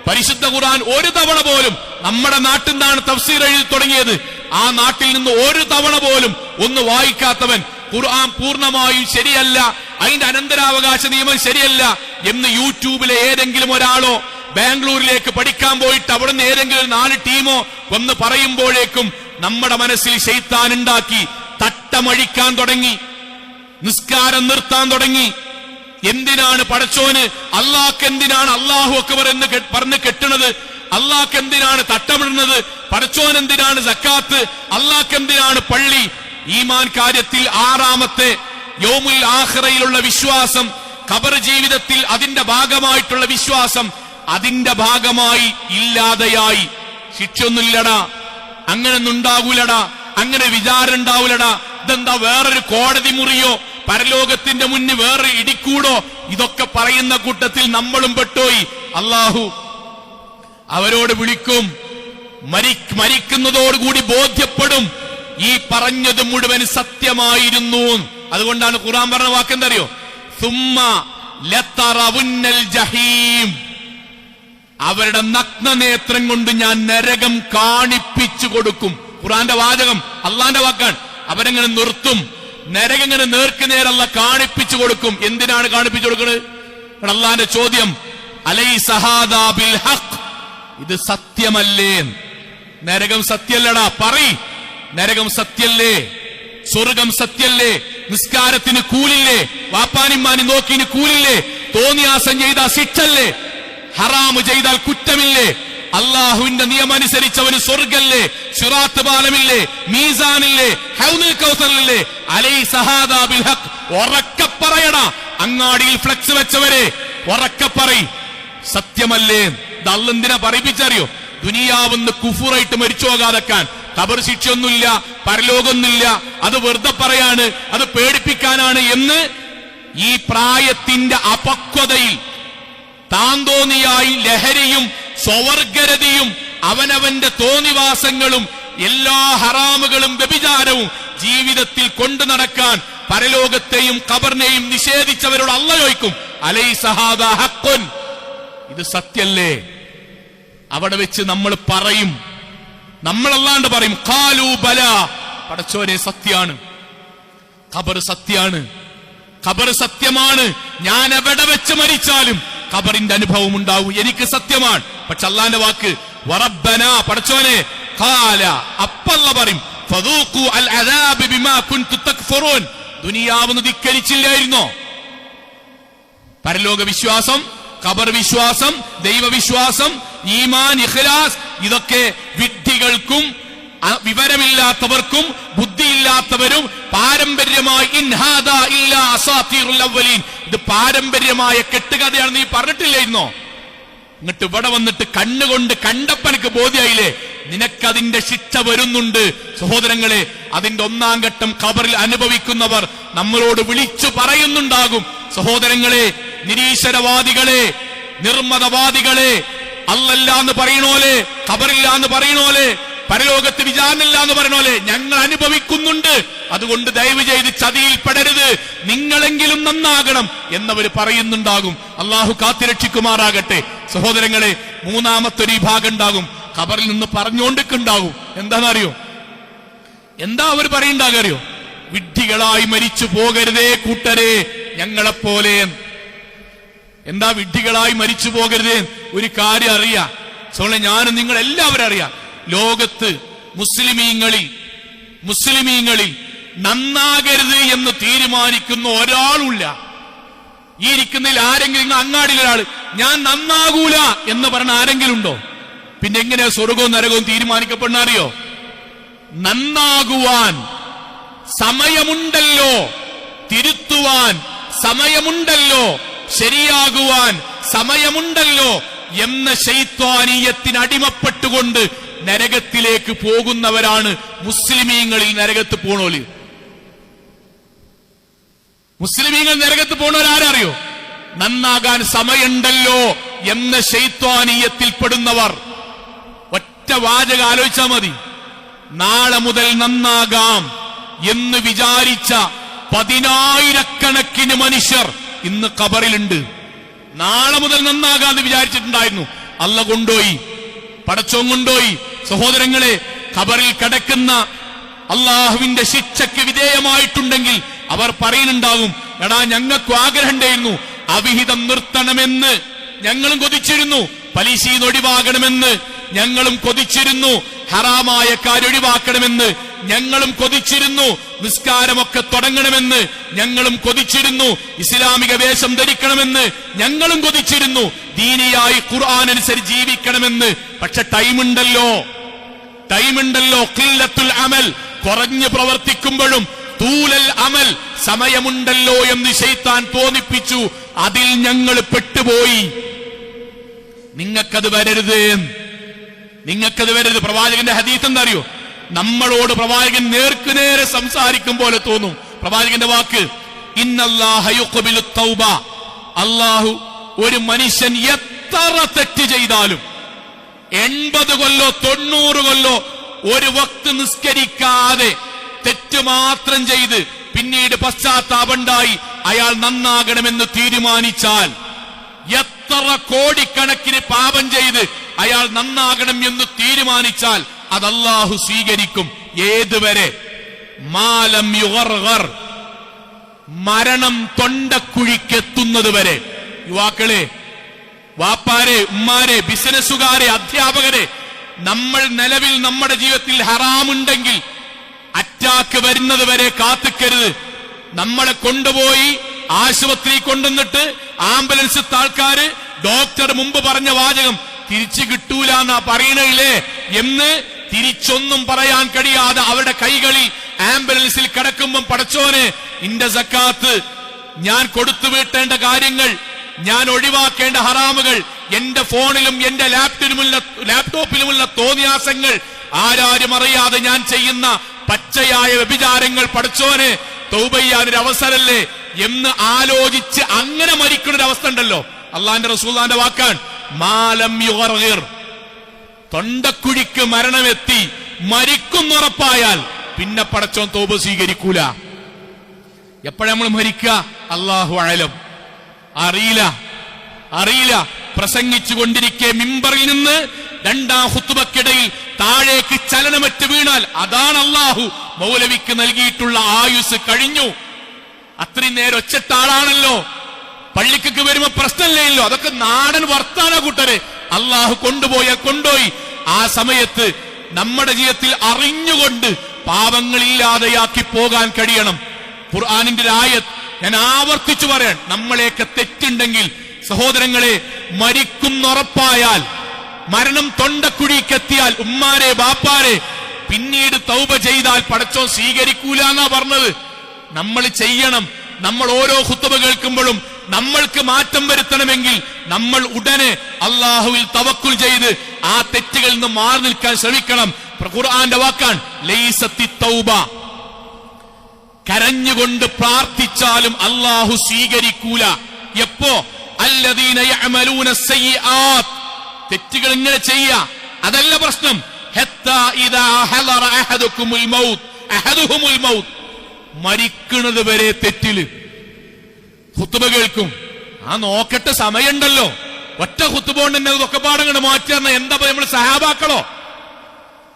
പരിശുദ്ധ ഖുർആൻ ഒരു തവണ പോലും, നമ്മുടെ നാട്ടിൽ നിന്നാണ് തഫ്സീർ എഴുതി തുടങ്ങിയത്, ആ നാട്ടിൽ നിന്ന് ഒരു തവണ പോലും ഒന്ന് വായിക്കാത്തവൻ, ഖുർആൻ പൂർണ്ണമായും ശരിയല്ല, അതിന്റെ അനന്തരാവകാശ നിയമം ശരിയല്ല എന്ന് യൂട്യൂബിലെ ഏതെങ്കിലും ഒരാളോ ബാംഗ്ലൂരിലേക്ക് പഠിക്കാൻ പോയിട്ട് അവിടുന്ന് ഏതെങ്കിലും 4 ടീമോ വന്ന് പറയുമ്പോഴേക്കും നമ്മുടെ മനസ്സിൽ ശൈത്താൻ ഉണ്ടാക്കി തട്ടമഴിക്കാൻ തുടങ്ങി, നിസ്കാരം നിർത്താൻ തുടങ്ങി. എന്തിനാണ് പടച്ചോന് അള്ളാഹ്ക്ക് എന്തിനാണ് അല്ലാഹു അക്ബർ എന്ന് പറഞ്ഞ് കെട്ടുന്നത്? അള്ളാഹ്ക്ക് എന്തിനാണ് തട്ടമിടുന്നത്? പടച്ചോൻ എന്തിനാണ് സക്കാത്ത്? അള്ളാഹ്ക്ക് എന്തിനാണ് പള്ളി? ഈമാൻ കാര്യത്തിൽ 6ാമത്തെ യൗമുൽ ആഖിറയിലുള്ള വിശ്വാസം, ഖബർ ജീവിതത്തിൽ അതിന്റെ ഭാഗമായിട്ടുള്ള വിശ്വാസം അതിന്റെ ഭാഗമായി ഇല്ലാതെയായി. ശിക്ഷയൊന്നുമില്ലടാ, അങ്ങനൊന്നും ഉണ്ടാകൂലടാ, അങ്ങനെ വിചാരം ഉണ്ടാവൂലടാ, ഇതെന്താ വേറൊരു കോടതി മുറിയോ, പരലോകത്തിന്റെ മുന്നിൽ വേറെ ഇടിക്കൂടോ, ഇതൊക്കെ പറയുന്ന കൂട്ടത്തിൽ നമ്മളും പെട്ടോയി. അല്ലാഹു അവരോട് വിളിക്കും, മരിക്കുന്നതോടുകൂടി ബോധ്യപ്പെടും ഈ പറഞ്ഞത് മുഴുവൻ സത്യമായിരുന്നു. അതുകൊണ്ടാണ് ഖുർആൻ പറഞ്ഞ വാക്കെന്തറിയോ? സുമ്മ ലതറവുന്നൽ ജഹീം, അവരുടെ നഗ്നനേത്രം കൊണ്ട് ഞാൻ നരകം കാണിപ്പിച്ചു കൊടുക്കും. ഖുർആന്റെ വാചകം, അള്ളാന്റെ വാക്കാണ്. അവരെങ്ങനെ നിർത്തും, നരകം ഇങ്ങനെ നേർക്കുനേരല്ല കാണിപ്പിച്ചു കൊടുക്കും. എന്തിനാണ് കാണിപ്പിച്ചു കൊടുക്കുന്നത്? അള്ളാന്റെ ചോദ്യം, അലൈസ ഹാദാ ബിൽ ഹഖ്, ഇത് സത്യമല്ലേ? നരകം സത്യല്ലടാ, പറയ്, നരകം സത്യല്ലേ? സ്വർഗം സത്യല്ലേ? നിസ്കാരത്തിന് കൂലില്ലേ? വാപ്പാനിമാനി നോക്കിന് കൂലില്ലേ? തോന്നിയാസം ചെയ്താൽ ശിക്ഷല്ലേ? ഹറാമ് ചെയ്താൽ കുറ്റമില്ലേ? അള്ളാഹുവിന്റെ നിയമമനുസരിച്ചവന് സ്വർഗല്ലേ? സിറാത്ത് പാലമില്ലേ? മീസാനില്ലേ? ഹൗദുൽ കൗസറില്ലേ? അലൈസ ഹാദാ ബിൽ ഹഖ്, ഉറക്കെ പറയടാ. അങ്ങാടിയിൽ ഫ്ലെക്സ് വെച്ചവരെ ഉറക്കെ പറയ്, സത്യമല്ലേ? ഇത് അള്ളാഹ് എന്തിനാ പറയിപ്പിച്ചറിയോ? ദുനിയാവെന്ന് കുഫുറായിട്ട് മരിച്ചു പോകാതെക്കാൻ. ഖബർ ശിക്ഷയൊന്നുമില്ല, പരലോകമൊന്നുമില്ല, അത് വെറുതെ പറയാണ്, അത് പേടിപ്പിക്കാനാണ് എന്ന് ഈ പ്രായത്തിന്റെ അപക്വതയിൽ താന്തോന്നിയായി ലഹരിയും സ്വവർഗരതിയും അവനവന്റെ തോന്നിവാസങ്ങളും എല്ലാ ഹറാമുകളും വ്യഭിചാരവും ജീവിതത്തിൽ കൊണ്ടു നടക്കാൻ പരലോകത്തെയും ഖബറിനെയും നിഷേധിച്ചവരോട് അല്ലാഹ് ചോദിക്കും, അലൈസ ഹാദാ ഹഖ്ഖുൻ, ഇത് സത്യല്ലേ? അവിടെ വെച്ച് നമ്മൾ പറയും, നമ്മളല്ലാണ്ട് പറയും, ഖാലൂ ബലാ, പടച്ചോനെ സത്യാണ്, ഖബർ സത്യാണ്, ഖബർ സത്യമാണ്, ഞാൻ എവിടെ വെച്ച് മരിച്ചാലും ഖബറിന്റെ അനുഭവം ഉണ്ടാവും, എനിക്ക് സത്യമാണ്. പക്ഷെ അല്ലാഹുവിന്റെ വാക്ക് വറബ്ബനാ, പടച്ചോനെ, ഖാല, അപ്പല്ല പറയും, ഫദൂഖു അൽ അദാബ് ബിമാ കുൻതു തക്ഫുറൂൻ, ദുനിയാവെന്ന് ധിക്കരിച്ചില്ലായിരുന്നോ? പരലോക വിശ്വാസം, ഖബർ വിശ്വാസം, ദൈവവിശ്വാസം, ഈമാൻ, ഇഖ്ലാസ്, ഇതൊക്കെ വിഡ്ഢികൾക്കും വിവരമില്ലാത്തവർക്കും ബുദ്ധിയില്ലാത്തവരും പാരമ്പര്യമായി ഇൻഹാദാ ഇല്ലാ അസാതീറുൽ അവ്വലീൻ, ഇത് പാരമ്പര്യമായ കെട്ടുകഥയാണ് നീ പറഞ്ഞിട്ടില്ലായിരുന്നോ? എന്നിട്ട് ഇവിടെ വന്നിട്ട് കണ്ണുകൊണ്ട് കണ്ടപ്പനക്ക് ബോധ്യായില്ലേ നിനക്കതിന്റെ ശിക്ഷ വരുന്നുണ്ട്. സഹോദരങ്ങളെ, അതിന്റെ 1ാം ഘട്ടം ഖബറിൽ അനുഭവിക്കുന്നവർ നമ്മളോട് വിളിച്ചു പറയുന്നുണ്ടാകും. സഹോദരങ്ങളെ, നിരീശ്വരവാദികളെ, നിർമ്മതവാദികളെ, അല്ലല്ലാന്ന് പറയണോലെ, ഖബറില്ലാന്ന് പറയണോലെ, പരലോകത്ത് വിചാരണയില്ല എന്ന് പറയണോലെ, ഞങ്ങൾ അനുഭവിക്കുന്നുണ്ട്, അതുകൊണ്ട് ദയവ് ചെയ്ത് ചതിയിൽ പെടരുത്, നിങ്ങളെങ്കിലും നന്നാകണം എന്നവർ പറയുന്നുണ്ടാകും. അള്ളാഹു കാത്തിരക്ഷിക്കുമാറാകട്ടെ. സഹോദരങ്ങളെ, 3ാമത്തെ വിഭാഗം ഉണ്ടാകും, ഖബറിൽ നിന്ന് പറഞ്ഞുകൊണ്ടിരിക്കുണ്ടാകും. എന്താണെന്നറിയോ? എന്താ അവർ പറയുണ്ടാകറിയോ? വിഡ്ഢികളായി മരിച്ചു പോകരുതേ കൂട്ടരെ, ഞങ്ങളെപ്പോലെ. എന്താ വിഡ്ഢികളായി മരിച്ചു പോകരുതേ? ഒരു കാര്യം അറിയാം സോളെ, ഞാനും നിങ്ങൾ എല്ലാവരും അറിയാം, ലോകത്ത് മുസ്ലിമീങ്ങളിൽ നന്നാകരുത് എന്ന് തീരുമാനിക്കുന്ന ഒരാളുമില്ല. ഈ ഇരിക്കുന്നതിൽ ആരെങ്കിലും, അങ്ങാടിയിൽ ഒരാൾ ഞാൻ നന്നാകൂല എന്ന് പറഞ്ഞ ആരെങ്കിലും ഉണ്ടോ? പിന്നെ എങ്ങനെയാ സ്വർഗവും നരകവും തീരുമാനിക്കപ്പെടുന്ന അറിയോ? നന്നാകുവാൻ സമയമുണ്ടല്ലോ, തിരുത്തുവാൻ സമയമുണ്ടല്ലോ, ശരിയാകുവാൻ സമയമുണ്ടല്ലോ എന്ന ശൈത്വാനീയത്തിന് അടിമപ്പെട്ടുകൊണ്ട് നരകത്തിലേക്ക് പോകുന്നവരാണ് മുസ്ലിമീങ്ങളിൽ നരകത്ത് പോണോല്. മുസ്ലിമീങ്ങൾ നരകത്ത് പോണവരാരറിയോ? നന്നാകാൻ സമയമുണ്ടല്ലോ എന്ന ശൈത്വാനീയത്തിൽപ്പെടുന്നവർ. ഒറ്റ വാചകം ആലോചിച്ചാൽ മതി. നാളെ മുതൽ നന്നാകാം എന്ന് വിചാരിച്ച 10,000-കണക്കിന് മനുഷ്യർ ഇന്ന് ഖബറിലുണ്ട്. നാളെ മുതൽ നന്നാകാന്ന് വിചാരിച്ചിട്ടുണ്ടായിരുന്നു. അള്ള കൊണ്ടുപോയി, പടച്ചോൻ കൊണ്ടുപോയി. സഹോദരങ്ങളെ, ഖബറിൽ കിടക്കുന്ന അള്ളാഹുവിന്റെ ശിക്ഷയ്ക്ക് വിധേയമായിട്ടുണ്ടെങ്കിൽ അവർ പറയുന്നുണ്ടാകും, എടാ ഞങ്ങൾക്ക് ആഗ്രഹമുണ്ടായിരുന്നു, അവിഹിതം നിർത്തണമെന്ന് ഞങ്ങളും കൊതിച്ചിരുന്നു, പലിശയിൽ ഒഴിവാകണമെന്ന് ഞങ്ങളും കൊതിച്ചിരുന്നു, ഹറാമായ കാര്യം ഒഴിവാക്കണമെന്ന് ഞങ്ങളും കൊതിച്ചിരുന്നു, നിസ്കാരമൊക്കെ തുടങ്ങണമെന്ന് ഞങ്ങളും കൊതിച്ചിരുന്നു, ഇസ്ലാമിക വേഷം ധരിക്കണമെന്ന് ഞങ്ങളും കൊതിച്ചിരുന്നു, ദീനിയായി ഖുർആൻ അനുസരിച്ച് ജീവിക്കണമെന്ന്. പക്ഷെ ടൈമുണ്ടല്ലോ. ഖില്ലത്തുൽ അമൽ, കുറഞ്ഞു പ്രവർത്തിക്കുമ്പോഴും തൂലൽ അമൽ, സമയമുണ്ടല്ലോ എന്ന് ശൈത്താൻ തോന്നിപ്പിച്ചു. അതിൽ ഞങ്ങൾ പെട്ടുപോയി. നിങ്ങൾക്കത് വരരുത്, നിങ്ങൾക്കത് വരരുത്. പ്രവാചകന്റെ ഹദീസ് എന്താ അറിയോ? നമ്മളോട് പ്രവാചകൻ നേർക്കുനേരെ സംസാരിക്കും പോലെ തോന്നും. പ്രവാചകന്റെ വാക്ക്, ഇന്നല്ലാഹ യുഖ്ബിലു തൗബ. അല്ലാഹു ഒരു മനുഷ്യൻ എത്ര തെറ്റ് ചെയ്താലും 80 കൊല്ലോ 90 കൊല്ലോ ഒരു വക്ത് നിസ്കരിക്കാതെ തെറ്റ് മാത്രം ചെയ്ത് പിന്നീട് പശ്ചാത്താപമുണ്ടായി അയാൾ നന്നാകണമെന്ന് തീരുമാനിച്ചാൽ, എത്ര കോടിക്കണക്കിന് പാപം ചെയ്ത് അയാൾ നന്നാകണം എന്ന് തീരുമാനിച്ചാൽ അത് അല്ലാഹു സ്വീകരിക്കും. ഏതുവരെ? മാലം യുഗർഗർ, മരണം തൊണ്ടക്കുഴിക്കെത്തുന്നത് വരെ. യുവാക്കളെ, വാപ്പാരെ, ഉമ്മാരെ, ബിസിനസ്സുകാരെ, അധ്യാപകരെ, നമ്മൾ നിലവിൽ നമ്മുടെ ജീവിതത്തിൽ ഹറാമുണ്ടെങ്കിൽ അറ്റാക്ക് വരുന്നത് വരെ കാത്തിക്കരുത്. നമ്മളെ കൊണ്ടുപോയി ആശുപത്രി കൊണ്ടുവന്നിട്ട് ആംബുലൻസ് ആൾക്കാര് ഡോക്ടർ മുമ്പ് പറഞ്ഞ വാചകം തിരിച്ചു കിട്ടൂല എന്നാ പറയണില്ലേ എന്ന് തിരിച്ചൊന്നും പറയാൻ കഴിയാതെ അവരുടെ കൈകളിൽ ആംബുലൻസിൽ കിടക്കുമ്പം, പടച്ചോനെ ഇന്റെ സക്കാത്ത്, ഞാൻ കൊടുത്തു വീട്ടേണ്ട കാര്യങ്ങൾ, ഞാൻ ഒഴിവാക്കേണ്ട ഹറാമുകൾ, എന്റെ ഫോണിലും എന്റെ ലാപ്ടോപ്പിലുമുള്ള തോന്നിയാസങ്ങൾ, ആരാരും അറിയാതെ ഞാൻ ചെയ്യുന്ന പച്ചയായ വ്യഭിചാരങ്ങൾ, പടച്ചോനെ തൗബ ചെയ്യാനൊരു അവസരല്ലേ എന്ന് ആലോചിച്ച് അങ്ങനെ മരിക്കുന്നൊരവസ്ഥ ഉണ്ടല്ലോ. അള്ളാന്റെ റസൂലുള്ളാഹിന്റെ വാക്കാൻ, മാലം യുഗർഗിർ, തൊണ്ടക്കുഴിക്ക് മരണമെത്തി മരിക്കുന്നുറപ്പായാൽ പിന്നെ പടച്ചോൻ തൗബ സ്വീകരിക്കൂല. എപ്പോഴാ നമ്മൾ മരിക്കുക? അല്ലാഹു അഅലം. അറിയില്ല. പ്രസംഗിച്ചു കൊണ്ടിരിക്കെ മിമ്പറിൽ നിന്ന് രണ്ടാം ഖുത്ബക്കിടയിൽ താഴേക്ക് ചലനമറ്റ് വീണാൽ അതാണ് അല്ലാഹു മൗലവിക്ക് നൽകിയിട്ടുള്ള ആയുസ് കഴിഞ്ഞു. അത്രയും നേരം ഒച്ചട്ട ആളാണല്ലോ, പള്ളിക്കൊക്കെ വരുമ്പോ പ്രശ്നമില്ലല്ലോ. അതൊക്കെ നാടൻ വർത്താന കൂട്ടരെ. അല്ലാഹു കൊണ്ടുപോയി. ആ സമയത്ത് നമ്മുടെ ജീവിതത്തിൽ അറിഞ്ഞുകൊണ്ട് പാപങ്ങളില്ലാതെയാക്കി പോകാൻ കഴിയണം. ഖുർആനിന്റെ ആയത്ത് ഞാൻ ആവർത്തിച്ചു പറയാൻ, നമ്മളെയൊക്കെ തെറ്റുണ്ടെങ്കിൽ സഹോദരങ്ങളെ, മരിക്കുന്നുറപ്പായാൽ, മരണം തൊണ്ടക്കുഴിക്കെത്തിയാൽ, ഉമ്മാരെ ബാപ്പാരെ, പിന്നീട് തൗബ ചെയ്താൽ പടച്ചോൻ സ്വീകരിക്കൂല എന്നാ പറഞ്ഞത്. നമ്മൾ ചെയ്യണം. നമ്മൾ ഓരോ ഖുത്ബ കേൾക്കുമ്പോഴും നമ്മൾക്ക് മാറ്റം വരുത്തണമെങ്കിൽ നമ്മൾ ഉടനെ അല്ലാഹുവിൽ തവക്കുൽ ചെയ്ത് ആ തെറ്റുകളിൽ നിന്ന് മാറി നിൽക്കാൻ ശ്രമിക്കണം. ഖുർആന്റെ വാക്കാൻ, ലൈസത്തി തൗബ, കരഞ്ഞുകൊണ്ട് പ്രാർത്ഥിച്ചാലും അല്ലാഹു സ്വീകരിക്കൂല. എപ്പോ? അല്ലദീന യഅമലൂന സയ്യിആത്ത്, തെറ്റുകൾ ഇങ്ങനെ ചെയ്യാ, അതല്ല പ്രശ്നം. ഹത്താ ഇദാ ഹളറ അഹദുകുമുൽ മൗത്ത്, മരിക്കുന്നത് വരെ തെറ്റില് ഖുത്ബ കേൾക്കും. ആ നോക്കട്ടെ, സമയമുണ്ടല്ലോ, ഒറ്റ ഖുത്ബ കൊണ്ട് തന്നെ അതൊക്കെ പാടങ്ങട് മാറ്റിയാൽ എന്താ നമ്മൾ സഹാബാക്കളോ?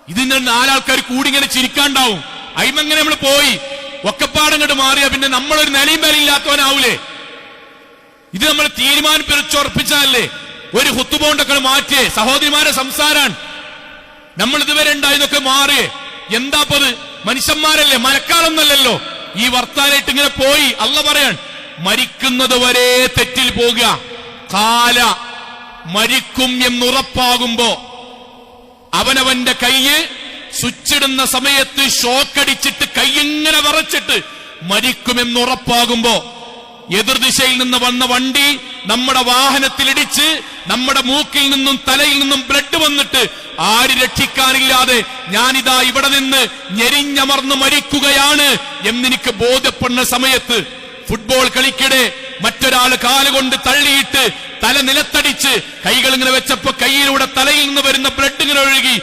ഇതിന് 4 ആൾക്കാർ കൂടി ഇങ്ങനെ ചിരിക്കാണ്ടാവും. അയിമങ്ങനെ നമ്മൾ പോയി ഒക്കെപ്പാടങ്ങട് മാറിയാ പിന്നെ നമ്മളൊരു നിലയും വിലയില്ലാത്തവനാവൂലേ? ഇത് നമ്മൾ തീരുമാനിച്ചുറപ്പിച്ചാലേ ഒരു ഖുത്ബ കൊണ്ടൊക്കെ മാറ്റിയേ. സഹോദരിമാരെ സംസാരാണ്, നമ്മൾ ഇതുവരെ ഉണ്ടായതൊക്കെ മാറിയേ. എന്താപ്പത്? മനുഷ്യന്മാരല്ലേ, മരക്കാളൊന്നല്ലല്ലോ. ഈ വർത്താനായിട്ട് ഇങ്ങനെ പോയി. അല്ല പറയാൻ, മരിക്കുന്നത് വരെ തെറ്റിൽ പോകുക. കാല മരിക്കും എന്നുറപ്പാകുമ്പോ അവനവന്റെ കയ്യ് സ്വിച്ചിടുന്ന സമയത്ത് ഷോക്കടിച്ചിട്ട് കൈയിങ്ങനെ വിറച്ചിട്ട് മരിക്കുമെന്നുറപ്പാകുമ്പോ എതിർദിശയിൽ നിന്ന് വന്ന വണ്ടി നമ്മുടെ വാഹനത്തിലിടിച്ച് നമ്മുടെ മൂക്കിൽ നിന്നും തലയിൽ നിന്നും ബ്ലഡ് വന്നിട്ട് ആര് രക്ഷിക്കാനില്ലാതെ ഞാനിതാ ഇവിടെ നിന്ന് ഞെരിഞ്ഞമർന്ന് മരിക്കുകയാണ് എന്നെനിക്ക് ബോധ്യപ്പെടുന്ന സമയത്ത്, ഫുട്ബോൾ കളിക്കിടെ മറ്റൊരാൾ കാലുകൊണ്ട് തള്ളിയിട്ട് തല നിലത്തടിച്ച് കൈകൾ ഇങ്ങനെ വെച്ചപ്പോ കൈയിലൂടെ തലയിൽ നിന്ന് വരുന്ന ബ്ലഡ് ഇങ്ങനെ ഒഴുകി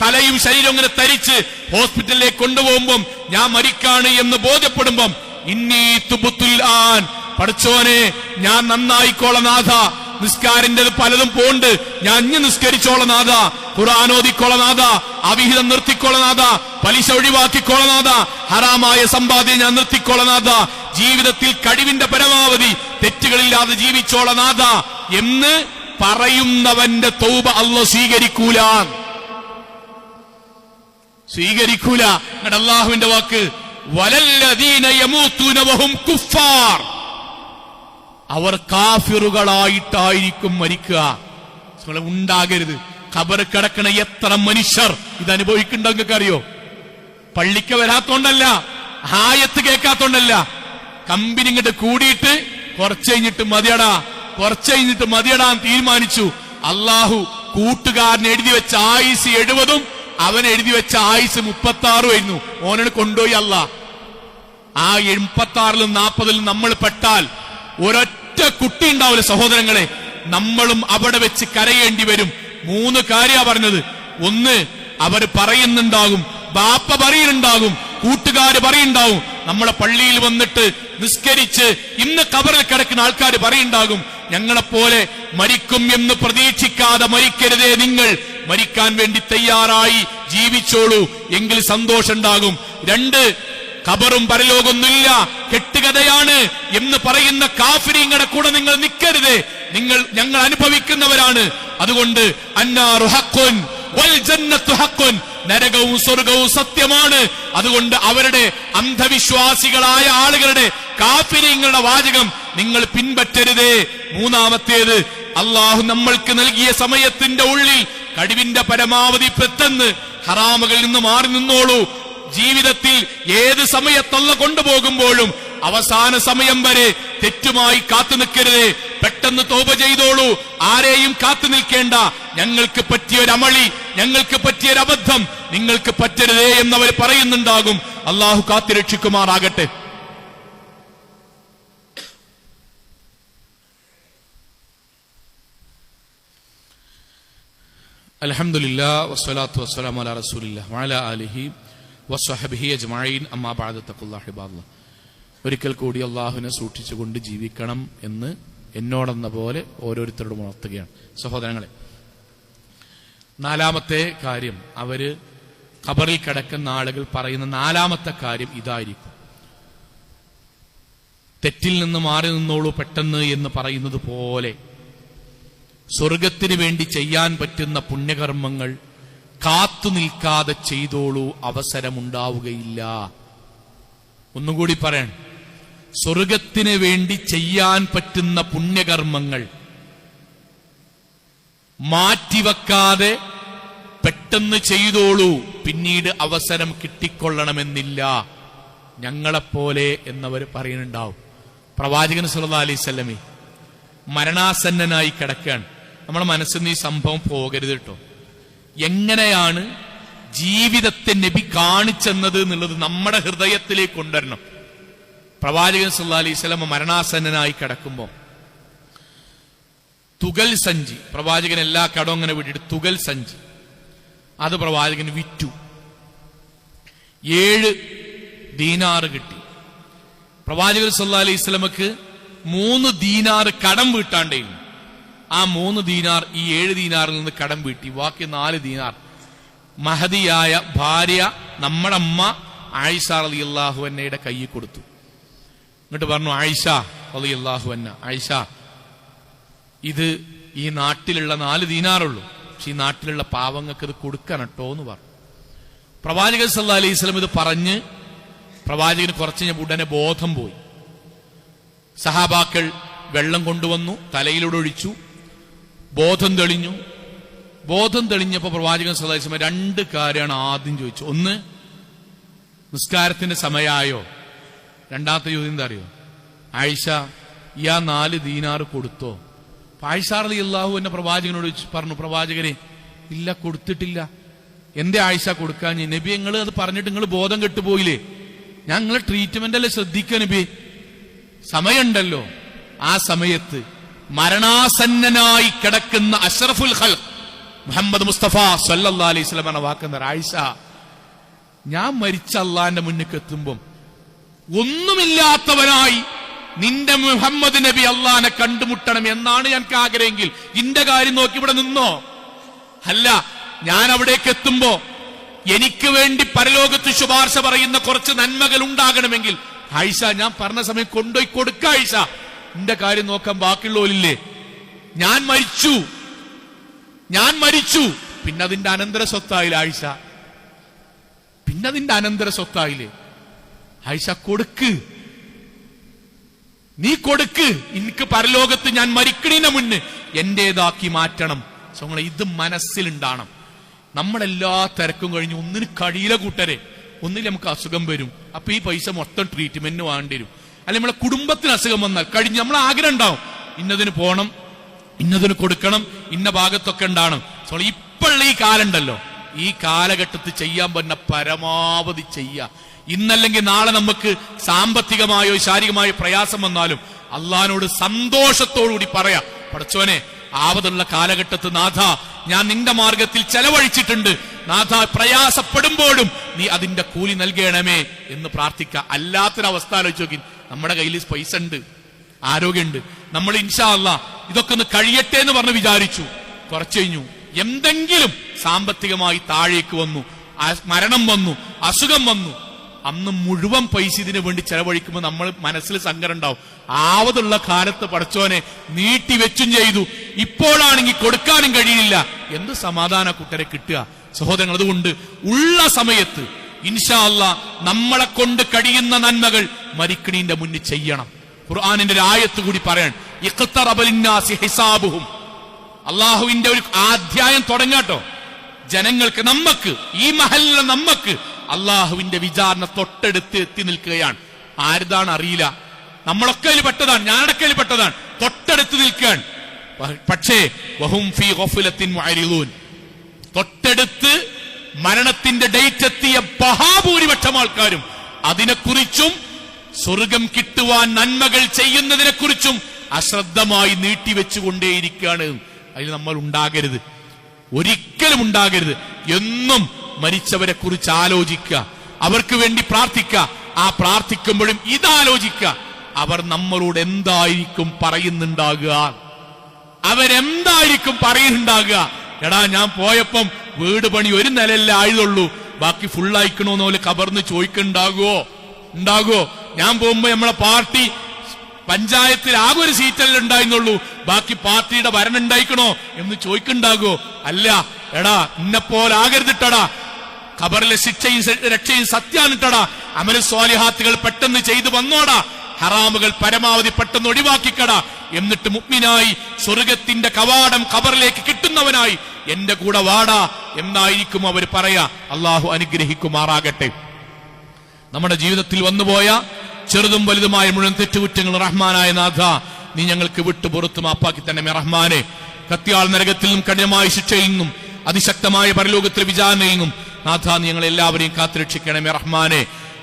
തലയും ശരീരവും ഇങ്ങനെ തരിച്ച് ഹോസ്പിറ്റലിലേക്ക് കൊണ്ടുപോകുമ്പം ഞാൻ മരിക്കാണ് എന്ന് ബോധ്യപ്പെടുമ്പം ഇന്നീ തുബുത്തുൽ ആൻ, പഠിച്ചോനെ ഞാൻ നന്നായിക്കോള നാഥ, നിസ്കാരിന്റെത് പലതും പോണ്ട്, ഞാൻ ഇഞ്ഞ് നിസ്കരിച്ചോള നാഥ, ഖുർആനോദിക്കോള നാഥ, അവിഹിതം നിർത്തിക്കോള നാഥ, പലിശ ഒഴിവാക്കിക്കോള നാഥ, ഹറാമായ സമ്പാദ്യം ഞാൻ നിർത്തിക്കോള നാഥ, ജീവിതത്തിൽ കഴിവിന്റെ പരമാവധി തെറ്റുകളില്ലാതെ ജീവിച്ചോള നാഥ എന്ന് പറയുന്നവന്റെ തൗബ അല്ലാഹു സ്വീകരിക്കൂല. എന്നിട്ട് അല്ലാഹുവിന്റെ വാക്ക് വലല്ലദീന യമൂതൂന വഹും കുഫാർ, അവർ കാഫിറുകളായിട്ടായിരിക്കും മരിക്കുക. ഉണ്ടാകരുത്. ഖബർ കിടക്കണ എത്ര മനുഷ്യർ ഇത് അനുഭവിക്കുന്നുണ്ടോ നിങ്ങൾക്ക് അറിയോ? പള്ളിക്ക് വരാത്തോണ്ടല്ല, ആയത്ത് കേൾക്കാത്തോണ്ടല്ല, കമ്പനി ഇങ്ങോട്ട് കൂടിയിട്ട് കുറച്ച് കഴിഞ്ഞിട്ട് മതിയടാൻ തീരുമാനിച്ചു. അള്ളാഹു കൂട്ടുകാരൻ എഴുതി വെച്ച ആയുസ് 70 അവൻ എഴുതി വെച്ച ആയുസ് 36 ആയിരുന്നു. ഓനോട് കൊണ്ടുപോയി അല്ലാഹ്. ആ 86-ലും 40-ലും നമ്മൾ പെട്ടാൽ ഒരൊറ്റ കുട്ടി ഉണ്ടാവില്ല സഹോദരങ്ങളെ, നമ്മളും അവിടെ വെച്ച് കരയേണ്ടി വരും. 3 കാര്യാ പറഞ്ഞത്. ഒന്ന്, അവർ പറയുന്നുണ്ടാകും, ബാപ്പ പറയുന്നുണ്ടാകും, കൂട്ടുകാര് പറയുന്നുണ്ടാവും, നമ്മളെ പള്ളിയിൽ വന്നിട്ട് നിസ്കരിച്ച് ഇന്ന് ഖബറിൽ കിടക്കുന്ന ആൾക്കാർ പറയുന്നുണ്ടാകും, ഞങ്ങളെപ്പോലെ മരിക്കും എന്ന് പ്രതീക്ഷിക്കാതെ മരിക്കരുതേ, നിങ്ങൾ മരിക്കാൻ വേണ്ടി തയ്യാറായി ജീവിച്ചോളൂ, എങ്കിൽ സന്തോഷമുണ്ടാകും. 2, ഖബറും പരലോകമൊന്നുമില്ല, കെട്ടുകഥയാണ് എന്ന് പറയുന്ന കാഫിരീങ്ങളുടെ കൂടെ നിങ്ങൾ നിൽക്കരുത്, ഞങ്ങൾ അനുഭവിക്കുന്നവരാണ്. അതുകൊണ്ട് അന്നാറു ഹഖ്ഖുൻ വൽ ജന്നത്തു ഹഖ്ഖുൻ, നരകവും സ്വർഗവും സത്യമാണ്. അതുകൊണ്ട് അവരുടെ അന്ധവിശ്വാസികളായ ആളുകളുടെ കാഫിരീങ്ങളുടെ വാചകം നിങ്ങൾ പിൻപറ്റരുതേ. 3-ാമത്തേത്, അള്ളാഹു നമ്മൾക്ക് നൽകിയ സമയത്തിന്റെ ഉള്ളിൽ കഴിവിന്റെ പരമാവധി പെട്ടെന്ന് ഹറാമുകളിൽ നിന്ന് മാറി നിന്നോളൂ. ജീവിതത്തിൽ ഏത് സമയത്തല്ല കൊണ്ടുപോകുമ്പോഴും അവസാന സമയം വരെ തെറ്റുമായി കാത്തു നിൽക്കരുത്. പെട്ടെന്ന് തൗബ ചെയ്തോളൂ. ആരെയും കാത്തു നിൽക്കേണ്ട. ഞങ്ങൾക്ക് പറ്റിയൊരമളി, ഞങ്ങൾക്ക് പറ്റിയൊരബദ്ധം നിങ്ങൾക്ക് പറ്റരുതേ എന്നവർ പറയുന്നുണ്ടാകും. അള്ളാഹു കാത്തുരക്ഷിക്കുമാറാകട്ടെ. അൽഹംദുലില്ലാഹ് വസ്സലാത്തു വസ്സലാമു അലാ റസൂലില്ലാഹ് വഅലാ ആലിഹി വസ്വഹ്ബിഹി അജ്മഈൻ. അമ്മാ ബഅദ്. തഖുല്ലാഹ ഇബാദല്ലാഹ്. ഒരിക്കൽ കൂടി അള്ളാഹുവിനെ സൂക്ഷിച്ചുകൊണ്ട് ജീവിക്കണം എന്ന് എന്നോടെന്ന പോലെ ഓരോരുത്തരോടും ഉണർത്തുകയാണ്. സഹോദരങ്ങളെ, 4-ാമത്തെ കാര്യം, അവര് ഖബറിൽ കിടക്കുന്ന ആളുകൾ പറയുന്ന 4-ാമത്തെ കാര്യം ഇതായിരിക്കും. തെറ്റിൽ നിന്ന് മാറി നിന്നോളൂ പെട്ടെന്ന് എന്ന് പറയുന്നത് പോലെ സ്വർഗത്തിന് വേണ്ടി ചെയ്യാൻ പറ്റുന്ന പുണ്യകർമ്മങ്ങൾ കാത്തു നിൽക്കാതെ ചെയ്തോളൂ, അവസരമുണ്ടാവുകയില്ല. ഒന്നുകൂടി പറയണം, സ്വർഗത്തിന് വേണ്ടി ചെയ്യാൻ പറ്റുന്ന പുണ്യകർമ്മങ്ങൾ മാറ്റിവെക്കാതെ പെട്ടെന്ന് ചെയ്തോളൂ, പിന്നീട് അവസരം കിട്ടിക്കൊള്ളണമെന്നില്ല. ഞങ്ങളെപ്പോലെ എന്നവർ പറയുന്നുണ്ടാവും. പ്രവാചകൻ സല്ലല്ലാഹു അലൈഹി വസല്ലമേ മരണാസന്നനായി കിടക്കുകയാണ്. നമ്മുടെ മനസ്സിൽ നിന്ന് ഈ സംഭവം പോകരുത് കേട്ടോ. എങ്ങനെയാണ് ജീവിതത്തെ നബി കാണിച്ചെന്നത് എന്നുള്ളത് നമ്മുടെ ഹൃദയത്തിലേക്ക് കൊണ്ടുവരണം. പ്രവാചകൻ സല്ലല്ലാഹു അലൈഹി വസല്ലം മരണാസന്നനായി കിടക്കുമ്പോൾ തുകൽ സഞ്ചി, പ്രവാചകൻ എല്ലാ കടവും അങ്ങനെ വിട്ടിട്ട് തുകൽ സഞ്ചി, അത് പ്രവാചകൻ വിറ്റു. 7 ദീനാർ കിട്ടി. പ്രവാചകൻ സല്ലല്ലാഹു അലൈഹി വസല്ലമക്ക് 3 ദീനാർ കടം വീട്ടാണ്ടേയിരുന്നു. ആ 3 ദീനാർ ഈ 7 ദീനാറിൽ നിന്ന് കടം വീട്ടി. ബാക്കി 4 ദീനാർ മഹദിയായ ഭാര്യ നമ്മുടെ അമ്മ ആയിഷ റളിയല്ലാഹു അൻഹയുടെ കയ്യിൽ കൊടുത്തു. എന്നിട്ട് പറഞ്ഞു, ആയിഷ റളിയല്ലാഹു അൻഹ, ആയിഷ, ഇത് ഈ നാട്ടിലുള്ള 4 ദീനാറുള്ളൂ, പക്ഷെ ഈ നാട്ടിലുള്ള പാവങ്ങൾക്ക് ഇത് കൊടുക്കണം കേട്ടോ എന്ന് പറഞ്ഞു. പ്രവാചകൻ സല്ലല്ലാഹു അലൈഹി വസല്ലം ഇത് പറഞ്ഞ് പ്രവാചകന് കുറച്ച് കഴിഞ്ഞ ഉടനെ ബോധം പോയി. സഹാബാക്കൾ വെള്ളം കൊണ്ടുവന്നു, തലയിലൂടെ ഒഴിച്ചു, ബോധം തെളിഞ്ഞു. ബോധം തെളിഞ്ഞപ്പോൾ പ്രവാചകൻ സല്ലല്ലാഹു അലൈഹി വസല്ലം 2 കാര്യമാണ് ആദ്യം ചോദിച്ചു. ഒന്ന്, നിസ്കാരത്തിന്റെ സമയമായോ? 2-ാമത്തെ ചോദ്യം എന്താ അറിയോ? ആയിഷ ഈ 4 ദീനാർ കൊടുത്തോ? ആയിഷ റളിയല്ലാഹു അൻഹ പ്രവാചകനോട് പറഞ്ഞു, പ്രവാചകരെ ഇല്ല, കൊടുത്തിട്ടില്ല. എന്റെ ആയിഷ കൊടുക്കാൻ? നബി നിങ്ങൾ അത് പറഞ്ഞിട്ട് നിങ്ങൾ ബോധം കെട്ടുപോയില്ലേ? ഞാൻ നിങ്ങളെ ട്രീറ്റ്മെന്റ് അല്ലേ ശ്രദ്ധിക്കുക നബി. സമയമുണ്ടല്ലോ. ആ സമയത്ത് മരണാസന്നനായി കിടക്കുന്ന അഷ്റഫുൽ ഖൽഖ് മുഹമ്മദ് മുസ്തഫ സല്ലല്ലാഹു അലൈഹി വസല്ലം എന്ന വാക്കെന്താ? ആയിഷ, ഞാൻ മരിച്ച അള്ളാന്റെ മുന്നിൽ എത്തുമ്പം ഒന്നുമില്ലാത്തവനായി നിന്റെ മുഹമ്മദ് നബി അള്ളാനെ കണ്ടുമുട്ടണം എന്നാണ് എനിക്ക് ആഗ്രഹമെങ്കിൽ ഇന്റെ കാര്യം നോക്കി ഇവിടെ നിന്നോ. അല്ല, ഞാൻ അവിടേക്ക് എത്തുമ്പോ എനിക്ക് വേണ്ടി പരലോകത്ത് ശുപാർശ പറയുന്ന കുറച്ച് നന്മകൾ ഉണ്ടാകണമെങ്കിൽ ആയിഷ ഞാൻ പറഞ്ഞ സമയം കൊണ്ടുപോയി കൊടുക്ക. ആയിഷ, എന്റെ കാര്യം നോക്കാൻ ബാക്കിയുള്ളവരില്ലേ? ഞാൻ മരിച്ചു. പിന്നെ അതിന്റെ അനന്തര സ്വത്തായില്ലേ ആയിഷ? പിന്നതിന്റെ അനന്തര സ്വത്തായില്ലേ? ആയിഷ കൊടുക്ക്, നീ കൊടുക്ക്. എനിക്ക് പരലോകത്ത് ഞാൻ മരിക്കണീന് മുന്ന് എന്റേതാക്കി മാറ്റണം. ഇത് മനസ്സിലുണ്ടാണം. നമ്മളെല്ലാ തിരക്കും കഴിഞ്ഞ് ഒന്നിന് കഴിയില്ല കൂട്ടരെ, ഒന്നിൽ നമുക്ക് അസുഖം വരും. അപ്പൊ ഈ പൈസ മൊത്തം ട്രീറ്റ്മെന്റിന് വേണ്ടി വരും. അല്ലെ നമ്മളെ കുടുംബത്തിന് അസുഖം വന്നാൽ കഴിഞ്ഞ് നമ്മളെ ആഗ്രഹം ഉണ്ടാവും, ഇന്നതിന് പോണം, ഇന്നതിന് കൊടുക്കണം, ഇന്ന ഭാഗത്തൊക്കെ ഉണ്ടാവണം. ഇപ്പോഴുള്ള ഈ കാലം ഉണ്ടല്ലോ, ഈ കാലഘട്ടത്തിൽ ചെയ്യാൻ പറ്റുന്ന പരമാവധി ചെയ്യുക. ഇന്നല്ലെങ്കിൽ നാളെ നമുക്ക് സാമ്പത്തികമായോ ശാരീരികമായോ പ്രയാസം വന്നാലും അള്ളാഹിനോട് സന്തോഷത്തോടുകൂടി പറയാ, പടച്ചോനെ ആവതുള്ള കാലഘട്ടത്ത് നാഥ ഞാൻ നിന്റെ മാർഗത്തിൽ ചെലവഴിച്ചിട്ടുണ്ട്, നാഥ പ്രയാസപ്പെടുമ്പോഴും നീ അതിന്റെ കൂലി നൽകണമേ എന്ന് പ്രാർത്ഥിക്കുക. അല്ലാത്തൊരവസ്ഥ ആലോചിച്ച് നോക്കി. നമ്മുടെ കയ്യിൽ പൈസ ഉണ്ട്, ആരോഗ്യമുണ്ട്, നമ്മൾ ഇൻഷാ അല്ലാഹ് ഇതൊക്കെ ഒന്ന് കഴിയട്ടെ എന്ന് പറഞ്ഞ് വിചാരിച്ചു. കുറച്ചു കഴിഞ്ഞു എന്തെങ്കിലും സാമ്പത്തികമായി താഴേക്ക് വന്നു, മരണം വന്നു, അസുഖം വന്നു, അന്ന് മുഴുവൻ പൈസ ഇതിനു വേണ്ടി ചെലവഴിക്കുമ്പോൾ നമ്മൾ മനസ്സിൽ സങ്കടം ഉണ്ടാവും. ആവതുള്ള കാലത്ത് പടച്ചോനെ നീട്ടിവെച്ചും ചെയ്തു, ഇപ്പോഴാണെങ്കിൽ കൊടുക്കാനും കഴിയില്ല. എന്ത് സമാധാന കൂട്ടരെ കിട്ടുക സഹോദരങ്ങൾ. അതുകൊണ്ട് ഉള്ള സമയത്ത് ഇൻഷാ അല്ലാഹ് നമ്മളെ കൊണ്ട് കഴിയുന്ന നന്മകൾ മരിക്കണീന്റെ മുന്നിൽ ചെയ്യണം. ഖുർആനിന്റെ ഒരു ആയത്ത് കൂടി പറയാൻ, ഇഖ്തറബ ലിന്നാസി ഹിസാബുഹും. അള്ളാഹുവിന്റെ ഒരു അധ്യായം തുടങ്ങാട്ടോ. ജനങ്ങൾക്ക്, നമ്മക്ക്, ഈ മഹലിലെ നമ്മക്ക് അള്ളാഹുവിന്റെ വിചാരണ തൊട്ടടുത്ത് എത്തി നിൽക്കുകയാണ്. ആരുതാണ് അറിയില്ല, നമ്മളൊക്കെ അതിൽ പെട്ടതാണ്, ഞാനടക്കെ അതിൽ പെട്ടതാണ്. തൊട്ടടുത്ത് നിൽക്കാൻ. പക്ഷേ വഹും ഫീ ഗഫ്ലത്തിൻ മുഅരിദൂൻ. തൊട്ടടുത്ത് മരണത്തിന്റെ ഡേറ്റ് എത്തിയ മഹാഭൂരിപക്ഷം ആൾക്കാരും അതിനെക്കുറിച്ചും സ്വർഗം കിട്ടുവാൻ നന്മകൾ ചെയ്യുന്നതിനെ കുറിച്ചും അശ്രദ്ധമായി നീട്ടിവെച്ചുകൊണ്ടേയിരിക്കുകയാണ്. അതിൽ നമ്മൾ ഉണ്ടാകരുത്, ഒരിക്കലും ഉണ്ടാകരുത്. എന്നും മരിച്ചവരെ കുറിച്ച് ആലോചിക്കുക, അവർക്ക് വേണ്ടി പ്രാർത്ഥിക്കുക. ആ പ്രാർത്ഥിക്കുമ്പോഴും ഇതാലോചിക്കുക, അവർ നമ്മളോട് എന്തായിരിക്കും പറയുന്നുണ്ടാകുക, അവരെന്തായിരിക്കും പറയുന്നുണ്ടാകുക. എടാ ഞാൻ പോയപ്പം വീട് പണി ഒരു നിലയല്ലേ ആയതുള്ളൂ, ബാക്കി ഫുള്ളായിക്കണോന്ന് പോലെ കബർന്ന് ചോദിക്കുന്നുണ്ടാകുമോ? ഞാൻ പോകുമ്പോ നമ്മളെ പാർട്ടി പഞ്ചായത്തിൽ ആകെ ഒരു സീറ്റല്ലേ ഉണ്ടായിരുന്നുള്ളൂ, ബാക്കി പാർട്ടിയുടെ ഭരണം ഉണ്ടായിക്കണോ എന്ന് ചോദിക്കുന്നുണ്ടാകുമോ? അല്ല, എടാ ഇന്നെപ്പോലെ ആകരുതിട്ടടാ, ഖബറിലെ ശിക്ഷയും രക്ഷയും സത്യാനിട്ടടാ, അമല സ്വാലിഹാത്തുകൾ പെട്ടെന്ന് ചെയ്തു വന്നോടാ, ഹറാമുകൾ പരമാവധി പെട്ടെന്ന് ഒഴിവാക്കിക്കടാ, എന്നിട്ട് മുഅ്മിനായി സ്വർഗത്തിന്റെ കവാടം ഖബറിലേക്ക് കിട്ടുന്നവനായി എന്റെ കൂടെ വാടാ എന്നായിരിക്കും അവർ പറയാ. അള്ളാഹു അനുഗ്രഹിക്കുമാറാകട്ടെ. നമ്മുടെ ജീവിതത്തിൽ വന്നുപോയ ചെറുതും വലുതുമായ മുഴുവൻ തെറ്റുകുറ്റങ്ങൾ റഹ്മാനായ നാഥ നീ ഞങ്ങൾക്ക് വിട്ടു പുറത്തു മാപ്പാക്കി തന്നെ റഹ്മാനെ. കത്തിയാൾ നരകത്തിൽ നിന്നും കഠിനമായ ശിക്ഷയിൽ നിന്നും അതിശക്തമായ പരലോകത്തിലെ വിചാരണയിൽ നിന്നും നാഥ നീ ഞങ്ങളെല്ലാവരെയും കാത്തുരക്ഷിക്കണമേ റഹ്മാനെ.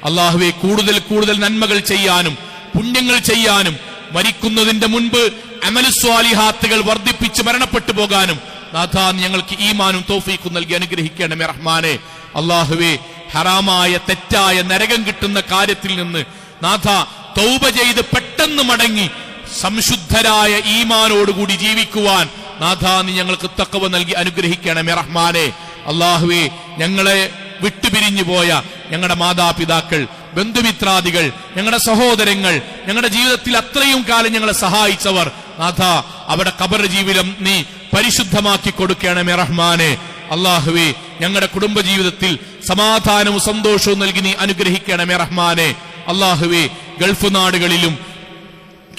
അള്ളാഹുവെ, കൂടുതൽ കൂടുതൽ നന്മകൾ ചെയ്യാനും പുണ്യങ്ങൾ ചെയ്യാനും മരിക്കുന്നതിന്റെ മുൻപ് അമലു സ്വാലിഹാത്തുകൾ വർദ്ധിപ്പിച്ച് മരണപ്പെട്ടു പോകാനും നാഥ ഞങ്ങൾക്ക് ഈമാനും തൗഫീഖും നൽകി അനുഗ്രഹിക്കണമേ റഹ്മാനെ. അള്ളാഹുവെ, ഹറാമായ തെറ്റായ നരകം കിട്ടുന്ന കാര്യത്തിൽ നിന്ന് നാഥ തൗബ ചെയ്ത് പെട്ടെന്ന് മടങ്ങി സംശുദ്ധരായ ഈമാനോടുകൂടി ജീവിക്കുവാൻ നാഥ നീ ഞങ്ങൾക്ക് തഖ്വ നൽകി അനുഗ്രഹിക്കണമേ റഹ്മാനെ. അള്ളാഹുവെ, ഞങ്ങളെ വിട്ടുപിരിഞ്ഞു പോയ ഞങ്ങളുടെ മാതാപിതാക്കൾ, ബന്ധുമിത്രാദികൾ, ഞങ്ങളുടെ സഹോദരങ്ങൾ, ഞങ്ങളുടെ ജീവിതത്തിൽ അത്രയും കാലം ഞങ്ങളെ സഹായിച്ചവർ നാഥ അവിടെ ഖബർ ജീവിതം നീ പരിശുദ്ധമാക്കി കൊടുക്കണമേ റഹ്മാനെ. അള്ളാഹുവെ, ഞങ്ങളുടെ കുടുംബജീവിതത്തിൽ സമാധാനവും സന്തോഷവും നൽകി നീ അനുഗ്രഹിക്കണമേ റഹ്മാനെ. അള്ളാഹുവെ, ഗൾഫ് നാടുകളിലും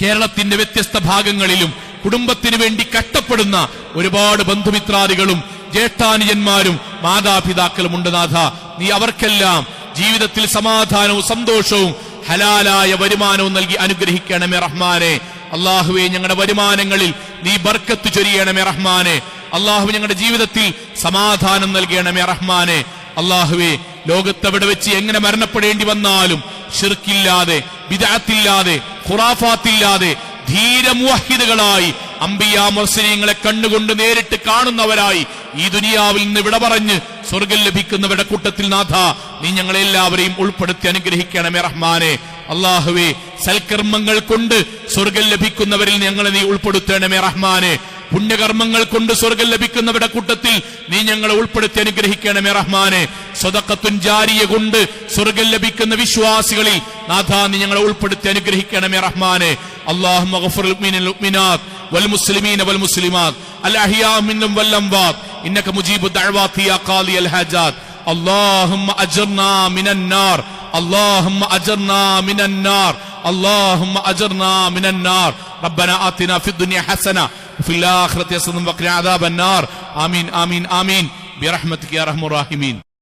കേരളത്തിന്റെ വ്യത്യസ്ത ഭാഗങ്ങളിലും കുടുംബത്തിന് വേണ്ടി കഷ്ടപ്പെടുന്ന ഒരുപാട് ബന്ധുമിത്രാദികളും ജ്യേഷ്ഠാനുജന്മാരും മാതാപിതാക്കളും ഉണ്ട് നാഥ. നീ അവർക്കെല്ലാം ജീവിതത്തിൽ സമാധാനവും സന്തോഷവും ഹലാലായ വരുമാനവും നൽകി അനുഗ്രഹിക്കണമേ റഹ്മാനെ. അല്ലാഹുവേ, ഞങ്ങളുടെ വരുമാനങ്ങളിൽ നീ ബർക്കത്ത് ചൊരിയണമേ റഹ്മാനെ. അല്ലാഹു ഞങ്ങളുടെ ജീവിതത്തിൽ സമാധാനം നൽകണമേ റഹ്മാനെ. അല്ലാഹുവേ, ലോകത്തെവിടെ വെച്ച് എങ്ങനെ മരണപ്പെടേണ്ടി വന്നാലും ശിർക്കില്ലാതെ, ബിദ്അത്തില്ലാതെ, ഖുറാഫാത്തില്ലാതെ ധീര മുവഹിദുകളായി അംബിയാ മുർസലീങ്ങളെ കണ്ണുകൊണ്ട് നേരിട്ട് കാണുന്നവരായി ഈ ദുനിയാവിൽ നിന്ന് വിട പറഞ്ഞ് സ്വർഗം ലഭിക്കുന്നവരുടെ കൂട്ടത്തിൽ നാഥ നീ ഞങ്ങളെല്ലാവരെയും ഉൾപ്പെടുത്തി അനുഗ്രഹിക്കണമേ റഹ്മാനെ. അല്ലാഹുവേ, സൽക്കർമ്മങ്ങൾ കൊണ്ട് സ്വർഗം ലഭിക്കുന്നവരിൽ ഞങ്ങളെ നീ ഉൾപ്പെടുത്തണമേ റഹ്മാനെ. പുണ്യകർമ്മങ്ങൾ കൊണ്ട് സ്വർഗം ലഭിക്കുന്നവരുടെ കൂട്ടത്തിൽ നീ ഞങ്ങളെ ഉൾപ്പെടുത്തി അനുഗ്രഹിക്കണമേ റഹ്മാനെ. സദഖത്തുൻ ജാരിയ കൊണ്ട് സ്വർഗം ലഭിക്കുന്ന വിശ്വാസികളിൽ നാഥ നീ ഞങ്ങളെ ഉൾപ്പെടുത്തി അനുഗ്രഹിക്കണമേ റഹ്മാനെ. അല്ലാഹുമ്മ ഗഫിർ ലിൽ മുഅ്മിനാത്ത് വൽ മുസ്ലിമീന വൽ മുസ്ലിമാത്ത് അൽ അഹ്യാ മിൻഹും വൽ അംവാത്ത് ഇന്നക മുജീബു ദഅവാതി യാ ഖാദിയൽ ഹാജാത്ത്. അല്ലാഹുമ്മ അജ്ർനാ മിനൻ നാർ, അല്ലാഹുമ്മ അജ്ർനാ മിനൻ നാർ, അല്ലാഹുമ്മ അജ്ർനാ മിനൻ നാർ. റബ്ബനാ ആതിനാ ഫിദ് ദുനിയ ഹസന വഫിൽ ആഖിറതി ഹസനത വഖിനാ അദാബൻ നാർ. ആമീൻ ആമീൻ ആമീൻ ബിറഹ്മതിക യാ അർഹമർ റഹീമീൻ.